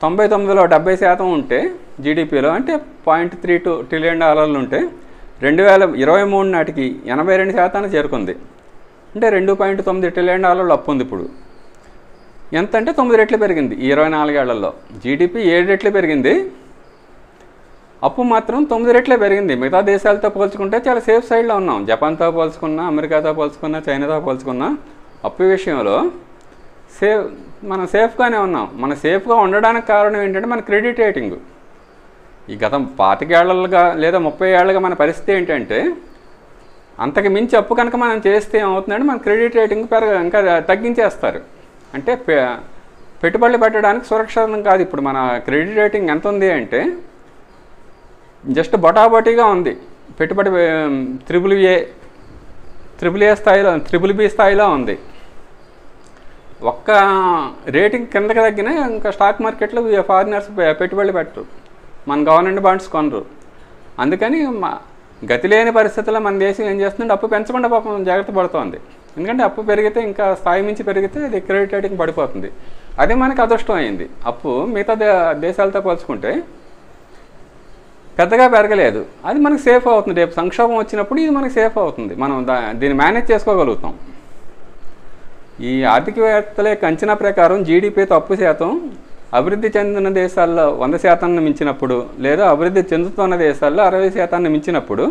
99లో 70% ఉంటే జీడిపిలో, అంటే $0.32 ట్రిలియన్ ఉంటే 2023 నాటికి 82% చేరుకుంది. అంటే $2.9 ట్రిలియన్ అప్పు ఉంది ఇప్పుడు. ఎంత అంటే 9 రెట్లు పెరిగింది ఈ 24 ఏళ్లలో. జీడిపి 7 రెట్లు పెరిగింది, అప్పు మాత్రం 9 రెట్లే పెరిగింది. మిగతా దేశాలతో పోల్చుకుంటే చాలా సేఫ్ సైడ్లో ఉన్నాం. జపాన్తో పోల్చుకున్నా, అమెరికాతో పోల్చుకున్నా, చైనాతో పోల్చుకున్నా అప్పు విషయంలో మనం సేఫ్గానే ఉన్నాం. మన సేఫ్గా ఉండడానికి కారణం ఏంటంటే మన క్రెడిట్ రేటింగ్. ఈ గత 25 ఏళ్లుగా లేదా 30 ఏళ్ళుగా మన పరిస్థితి ఏంటంటే అంతకు మించి అప్పు కనుక మనం చేస్తే ఏమవుతుందంటే మన క్రెడిట్ రేటింగ్ ఇంకా తగ్గించేస్తారు. అంటే పెట్టుబడులు పెట్టడానికి సురక్షితం కాదు. ఇప్పుడు మన క్రెడిట్ రేటింగ్ ఎంత ఉంది అంటే జస్ట్ బొటాబొటీగా ఉంది. పెట్టుబడి AAA త్రిబుల్ బి స్థాయిలో ఉంది. ఒక్క రేటింగ్ కిందకి తగ్గినా ఇంకా స్టాక్ మార్కెట్లో ఫారినర్స్ పెట్టుబడులు పెట్టరు, మన గవర్నమెంట్ బాండ్స్ కొనరు. అందుకని గతి లేని పరిస్థితుల్లో మన దేశం ఏం చేస్తుందంటే అప్పు పెంచకుండా పాపం జాగ్రత్త పడుతోంది. ఎందుకంటే అప్పు పెరిగితే ఇంకా స్థాయి మించి పెరిగితే అది క్రెడిట్ రేటింగ్ పడిపోతుంది. అదే మనకు అదృష్టం అయింది. అప్పు మిగతా దేశాలతో పోల్చుకుంటే పెద్దగా పెరగలేదు, అది మనకు సేఫ్ అవుతుంది. రేపు సంక్షోభం వచ్చినప్పుడు ఇది మనకు సేఫ్ అవుతుంది, మనం దీన్ని మేనేజ్ చేసుకోగలుగుతాం. ఈ ఆర్థికవేత్తల యొక్క అంచనా ప్రకారం జీడిపితో అప్పు శాతం అభివృద్ధి చెందిన దేశాల్లో 100% మించినప్పుడు, లేదా అభివృద్ధి చెందుతున్న దేశాల్లో 60% మించినప్పుడు,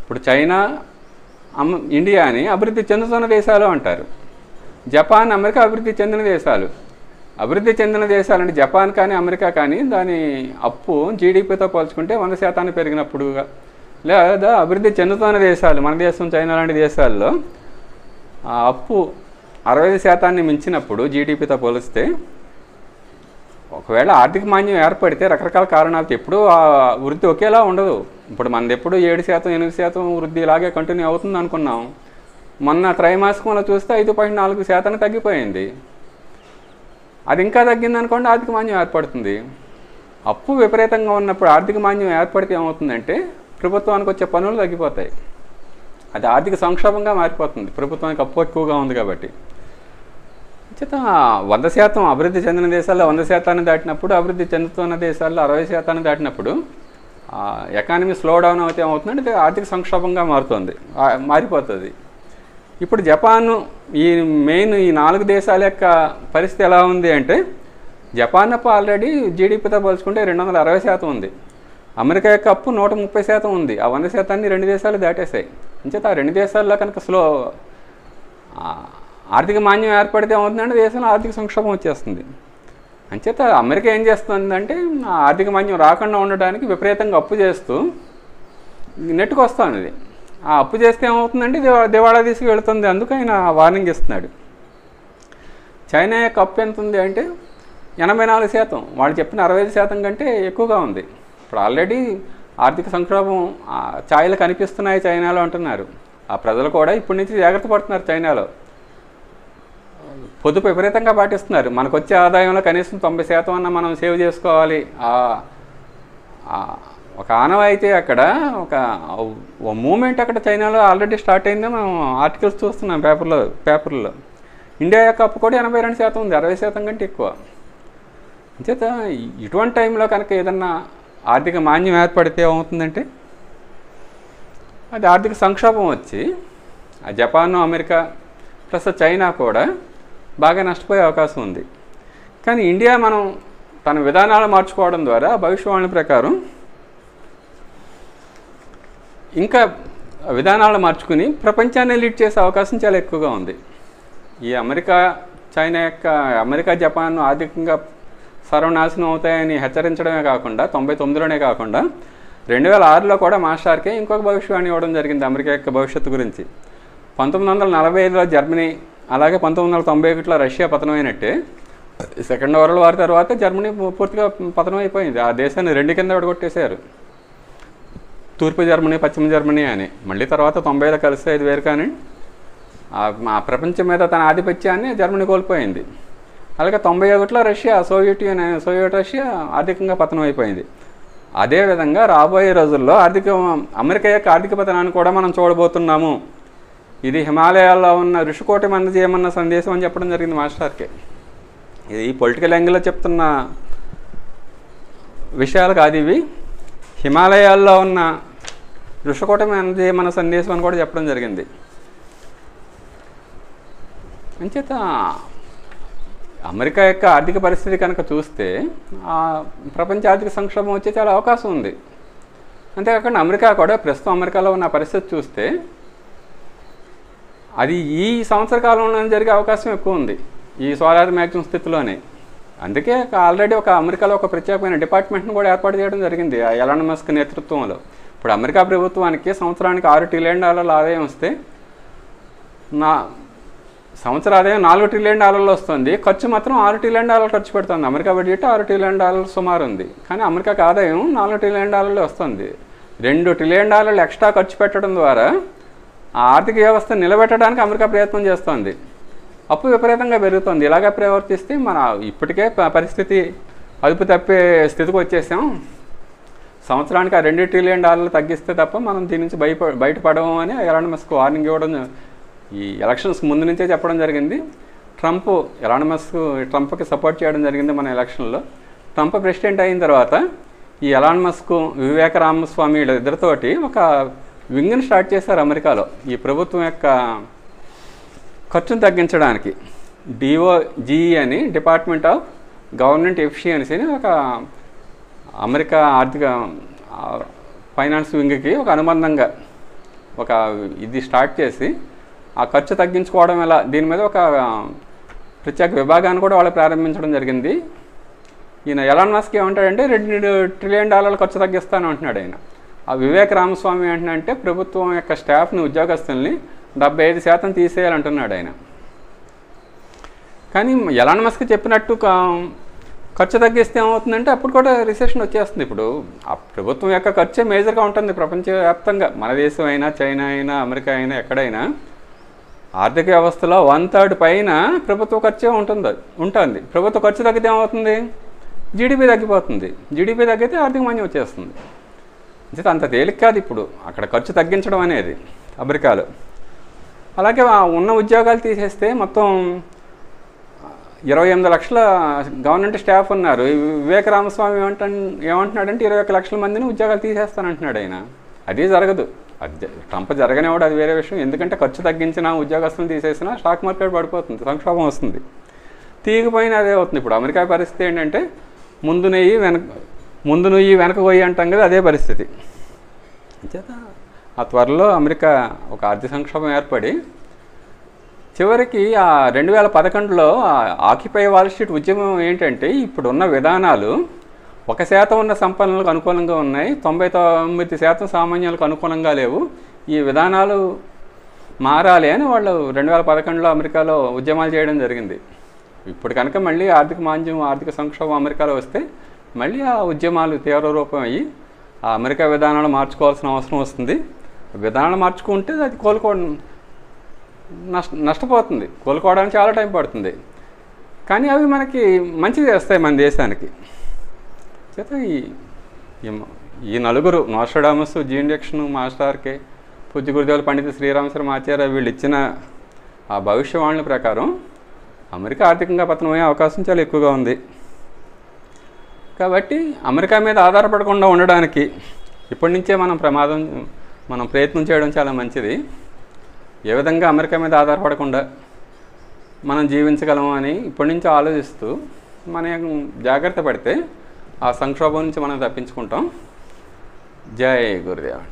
ఇప్పుడు చైనా ఇండియా అని అభివృద్ధి చెందుతున్న దేశాలు అంటారు. జపాన్, అమెరికా అభివృద్ధి చెందిన దేశాలు. అభివృద్ధి చెందిన దేశాలు అంటే జపాన్ కానీ అమెరికా కానీ దాని అప్పు జీడిపితో పోల్చుకుంటే 100% పెరిగినప్పుడు, లేదా అభివృద్ధి చెందుతున్న దేశాలు మన దేశం, చైనా లాంటి దేశాల్లో ఆ అప్పు 60% మించినప్పుడు జీడిపితో పోలిస్తే, ఒకవేళ ఆర్థిక మాంద్యం ఏర్పడితే రకరకాల కారణాలతో ఎప్పుడూ ఆ వృద్ధి ఒకేలా ఉండదు. ఇప్పుడు మనది ఎప్పుడు 7%, 8% వృద్ధి ఇలాగే కంటిన్యూ అవుతుంది అనుకున్నాం. మొన్న త్రైమాసికంలో చూస్తే 5.4% తగ్గిపోయింది. అది ఇంకా తగ్గింది అనుకోండి, ఆర్థిక మాంద్యం ఏర్పడుతుంది. అప్పు విపరీతంగా ఉన్నప్పుడు ఆర్థిక మాంద్యం ఏర్పడితే ఏమవుతుందంటే ప్రభుత్వానికి వచ్చే పనులు తగ్గిపోతాయి. అది ఆర్థిక సంక్షోభంగా మారిపోతుంది, ప్రభుత్వానికి అప్పు ఎక్కువగా ఉంది కాబట్టి. చేత 100% అభివృద్ధి చెందిన దేశాల్లో 100% దాటినప్పుడు, అభివృద్ధి చెందుతున్న దేశాల్లో 60% దాటినప్పుడు ఎకానమీ స్లో డౌన్ అయితే ఏమవుతుందంటే ఆర్థిక సంక్షోభంగా మారిపోతుంది. ఇప్పుడు జపాన్ ఈ 4 దేశాల యొక్క పరిస్థితి ఎలా ఉంది అంటే, జపాన్ అప్పు ఆల్రెడీ జీడిపితో పోల్చుకుంటే 260% ఉంది. అమెరికా యొక్క అప్పు 130% ఉంది. ఆ 100%ని 2 దేశాలు దాటేశాయి. అంచేత ఆ 2 దేశాల్లో కనుక ఆర్థిక మాంద్యం ఏర్పడితే ఏమవుతుందంటే దేశంలో ఆర్థిక సంక్షోభం వచ్చేస్తుంది. అంచేత అమెరికా ఏం చేస్తుందంటే ఆర్థిక మాంద్యం రాకుండా ఉండడానికి విపరీతంగా అప్పు చేస్తూ నెట్టుకొస్తుంది. ఆ అప్పు చేస్తే ఏమవుతుందంటే దివాళా తీసుకు వెళుతుంది. అందుకు ఆయన వార్నింగ్ ఇస్తున్నాడు. చైనా యొక్క అప్పు ఎంత ఉంది అంటే 84%. వాళ్ళు చెప్పిన 65% కంటే ఎక్కువగా ఉంది. ఇప్పుడు ఆల్రెడీ ఆర్థిక సంక్షోభం ఛాయలు కనిపిస్తున్నాయి చైనాలో అంటున్నారు. ఆ ప్రజలు కూడా ఇప్పటి నుంచి జాగ్రత్త పడుతున్నారు. చైనాలో పొదుపు విపరీతంగా పాటిస్తున్నారు. మనకు వచ్చే ఆదాయంలో కనీసం 90% అన్న మనం సేవ్ చేసుకోవాలి. ఒక ఆనవాయితీ అక్కడ ఒక మూమెంట్ అక్కడ చైనాలో ఆల్రెడీ స్టార్ట్ అయిందో మనం ఆర్టికల్స్ చూస్తున్నాం పేపర్లో. ఇండియా యొక్క అప్పు కూడా 82% ఉంది, 60% కంటే ఎక్కువ. అంచేత ఇటువంటి టైంలో కనుక ఏదన్నా ఆర్థిక మాంద్యం ఏర్పడితే ఏమవుతుందంటే అది ఆర్థిక సంక్షోభం వచ్చి ఆ జపాన్, అమెరికా ప్లస్ చైనా కూడా బాగా నష్టపోయే అవకాశం ఉంది. కానీ ఇండియా మనం తన విధానాలు మార్చుకోవడం ద్వారా భవిష్యవాణి ప్రకారం ఇంకా విధానాలు మార్చుకుని ప్రపంచాన్ని లీడ్ చేసే అవకాశం చాలా ఎక్కువగా ఉంది. ఈ అమెరికా జపాన్ ఆర్థికంగా సర్వనాశనం అవుతాయని హెచ్చరించడమే కాకుండా 99లోనే కాకుండా 2006లో కూడా మాస్టర్కే ఇంకొక భవిష్యవాణి ఇవ్వడం జరిగింది అమెరికా యొక్క భవిష్యత్తు గురించి. 1945లో జర్మనీ, అలాగే 1991లో రష్యా పతనమైనట్టే సెకండ్ వరల్డ్ వార్ తర్వాత జర్మనీ పూర్తిగా పతనం అయిపోయింది. ఆ దేశాన్ని 2 కింద విడగొట్టేశారు, తూర్పు జర్మనీ, పశ్చిమ జర్మనీ అని. మళ్ళీ తర్వాత 90లో కలిసి 5 వేరు. కానీ ఆ ప్రపంచం మీద తన ఆధిపత్యాన్ని జర్మనీ కోల్పోయింది. అలాగే 91లో రష్యా, సోవియట్ రష్యా ఆర్థికంగా పతనం అయిపోయింది. అదేవిధంగా రాబోయే రోజుల్లో అమెరికా యొక్క ఆర్థిక పతనాన్ని కూడా మనం చూడబోతున్నాము. ఇది హిమాలయాల్లో ఉన్న ఋషికోటి అందజేయమన్న సందేశం అని చెప్పడం జరిగింది మాస్టర్కి. ఇది పొలిటికల్ యాంగిల్లో చెప్తున్న విషయాలు కాదు ఇవి. హిమాలయాల్లో ఉన్న ఋషికోటి అందజేయమన్న సందేశం అని కూడా చెప్పడం జరిగింది. అంచేత అమెరికా యొక్క ఆర్థిక పరిస్థితి కనుక చూస్తే ప్రపంచ ఆర్థిక సంక్షోభం వచ్చే చాలా అవకాశం ఉంది. అంతేకాకుండా అమెరికా కూడా ప్రస్తుతం అమెరికాలో ఉన్న పరిస్థితి చూస్తే అది ఈ సంవత్సర కాలంలో జరిగే అవకాశం ఎక్కువ ఉంది, ఈ సోలార్ మ్యాక్సిమం స్థితిలోనే. అందుకే ఆల్రెడీ అమెరికాలో ఒక ప్రత్యేకమైన డిపార్ట్మెంట్ను కూడా ఏర్పాటు చేయడం జరిగింది ఎలాన్ మస్క్ నేతృత్వంలో. ఇప్పుడు అమెరికా ప్రభుత్వానికి సంవత్సరానికి $6 ట్రిలియన్ ఆదాయం వస్తే సంవత్సర ఆదాయం $4 ట్రిలియన్ వస్తుంది, ఖర్చు మాత్రం $6 ట్రిలియన్ ఖర్చు పెడుతుంది. అమెరికా బడ్జెట్ $6 ట్రిలియన్ సుమారు ఉంది, కానీ అమెరికాకి ఆదాయం $4 ట్రిలియన్ వస్తుంది. $2 ట్రిలియన్ ఎక్స్ట్రా ఖర్చు పెట్టడం ద్వారా ఆ ఆర్థిక వ్యవస్థ నిలబెట్టడానికి అమెరికా ప్రయత్నం చేస్తోంది. అప్పు విపరీతంగా పెరుగుతుంది. ఇలాగా ప్రవర్తిస్తే మన ఇప్పటికే పరిస్థితి అదుపు తప్పే స్థితికి వచ్చేసాం. సంవత్సరానికి ఆ $2 ట్రిలియన్ తగ్గిస్తే తప్ప మనం దీని నుంచి బయటపడము అని ఎలాన్ మస్క్ వార్నింగ్ ఇవ్వడం ఈ ఎలక్షన్స్ ముందు నుంచే చెప్పడం జరిగింది. ఎలాన్ మస్క్ ట్రంప్కి సపోర్ట్ చేయడం జరిగింది మన ఎలక్షన్లో. ట్రంప్ ప్రెసిడెంట్ అయిన తర్వాత ఈ ఎలాన్ మస్క్, వివేక రామస్వామి ఇద్దరితోటి ఒక వింగ్ని స్టార్ట్ చేశారు అమెరికాలో ఈ ప్రభుత్వం యొక్క ఖర్చును తగ్గించడానికి. DOGE అని, డిపార్ట్మెంట్ ఆఫ్ గవర్నమెంట్ ఎఫిషియన్సీ అని ఒక అమెరికా ఆర్థిక ఫైనాన్స్ వింగ్కి ఒక అనుబంధంగా ఒక ఇది స్టార్ట్ చేసి ఆ ఖర్చు తగ్గించుకోవడం ఎలా దీని మీద ఒక ప్రత్యేక విభాగాన్ని కూడా వాళ్ళు ప్రారంభించడం జరిగింది. ఈయన ఎలాన్ మస్క్ ఏమంటాడంటే $2 ట్రిలియన్ ఖర్చు తగ్గిస్తాను అంటున్నాడు ఆయన. ఆ వివేక్ రామస్వామి అంటే ప్రభుత్వం యొక్క స్టాఫ్ని, ఉద్యోగస్తుల్ని 75% తీసేయాలంటున్నాడు ఆయన. కానీ ఎలాన్ మస్క్ చెప్పినట్టు ఖర్చు తగ్గిస్తే ఏమవుతుందంటే అప్పుడు కూడా రిసెషన్ వచ్చేస్తుంది. ఇప్పుడు ఆ ప్రభుత్వం యొక్క ఖర్చే మేజర్గా ఉంటుంది ప్రపంచవ్యాప్తంగా. మన దేశం అయినా, చైనా అయినా, అమెరికా అయినా, ఎక్కడైనా ఆర్థిక వ్యవస్థలో 1/3 పైన ప్రభుత్వ ఖర్చే ఉంటుంది. ప్రభుత్వ ఖర్చు తగ్గితే ఏమవుతుంది? జీడిపి తగ్గిపోతుంది. జీడిపి తగ్గితే ఆర్థిక మాంద్యం వచ్చేస్తుంది. అంటే అంత తేలిక కాదు ఇప్పుడు అక్కడ ఖర్చు తగ్గించడం అనేది అమెరికాలో. అలాగే ఉన్న ఉద్యోగాలు తీసేస్తే మొత్తం 28 లక్షల గవర్నమెంట్ స్టాఫ్ ఉన్నారు. వివేక రామస్వామి ఏమంటున్నాడంటే 21 లక్షల మందిని ఉద్యోగాలు తీసేస్తానంటున్నాడు ఆయన. అది జరగదు. అది ట్రంప్ జరగనివాడు, అది వేరే విషయం. ఎందుకంటే ఖర్చు తగ్గించిన ఉద్యోగస్తులను తీసేసినా స్టాక్ మార్కెట్ పడిపోతుంది, సంక్షోభం వస్తుంది. తీగిపోయిన అదే అవుతుంది. ఇప్పుడు అమెరికా పరిస్థితి ఏంటంటే ముందు నుయ్యి వెనక పోయి అంటాం కదా, అదే పరిస్థితి. అంచేత ఆ త్వరలో అమెరికా ఒక ఆర్థిక సంక్షోభం ఏర్పడి చివరికి ఆ 2011లో ఆక్యుపై వాల్ స్ట్రీట్ ఉద్యమం ఏంటంటే ఇప్పుడున్న విధానాలు 1% ఉన్న సంపన్నులకు అనుకూలంగా ఉన్నాయి, 99% సామాన్యులకు అనుకూలంగా లేవు. ఈ విధానాలు మారాలి అని వాళ్ళు 2011లో అమెరికాలో ఉద్యమాలు చేయడం జరిగింది. ఇప్పుడు కనుక మళ్ళీ ఆర్థిక మాంద్యం, ఆర్థిక సంక్షోభం అమెరికాలో వస్తే మళ్ళీ ఆ ఉద్యమాలు తీవ్ర రూపం అయ్యి ఆ అమెరికా విధానాలు మార్చుకోవాల్సిన అవసరం వస్తుంది. విధానాలు మార్చుకుంటే అది నష్టపోతుంది. కోలుకోవడానికి చాలా టైం పడుతుంది. కానీ అవి మనకి మంచిది చేస్తాయి మన దేశానికి. చేత ఈ నలుగురు Nostradamus, Jeane Dixon, master RK, పూజ్య గురుదేవుల పండిత శ్రీరామ శర్మ ఆచార్య వీళ్ళు ఇచ్చిన ఆ భవిష్యవాణుల ప్రకారం అమెరికా ఆర్థికంగా పతనమయ్యే అవకాశం చాలా ఎక్కువగా ఉంది. కాబట్టి అమెరికా మీద ఆధారపడకుండా ఉండడానికి ఇప్పటి నుంచే మనం ప్రయత్నం చేయడం చాలా మంచిది. ఏ విధంగా అమెరికా మీద ఆధారపడకుండా మనం జీవించగలము అని ఇప్పటి నుంచి ఆలోచిస్తూ మనం జాగ్రత్త పడితే ఆ సంక్షోభం నుంచి మనం తప్పించుకుంటాం. జై గురుదేవ్.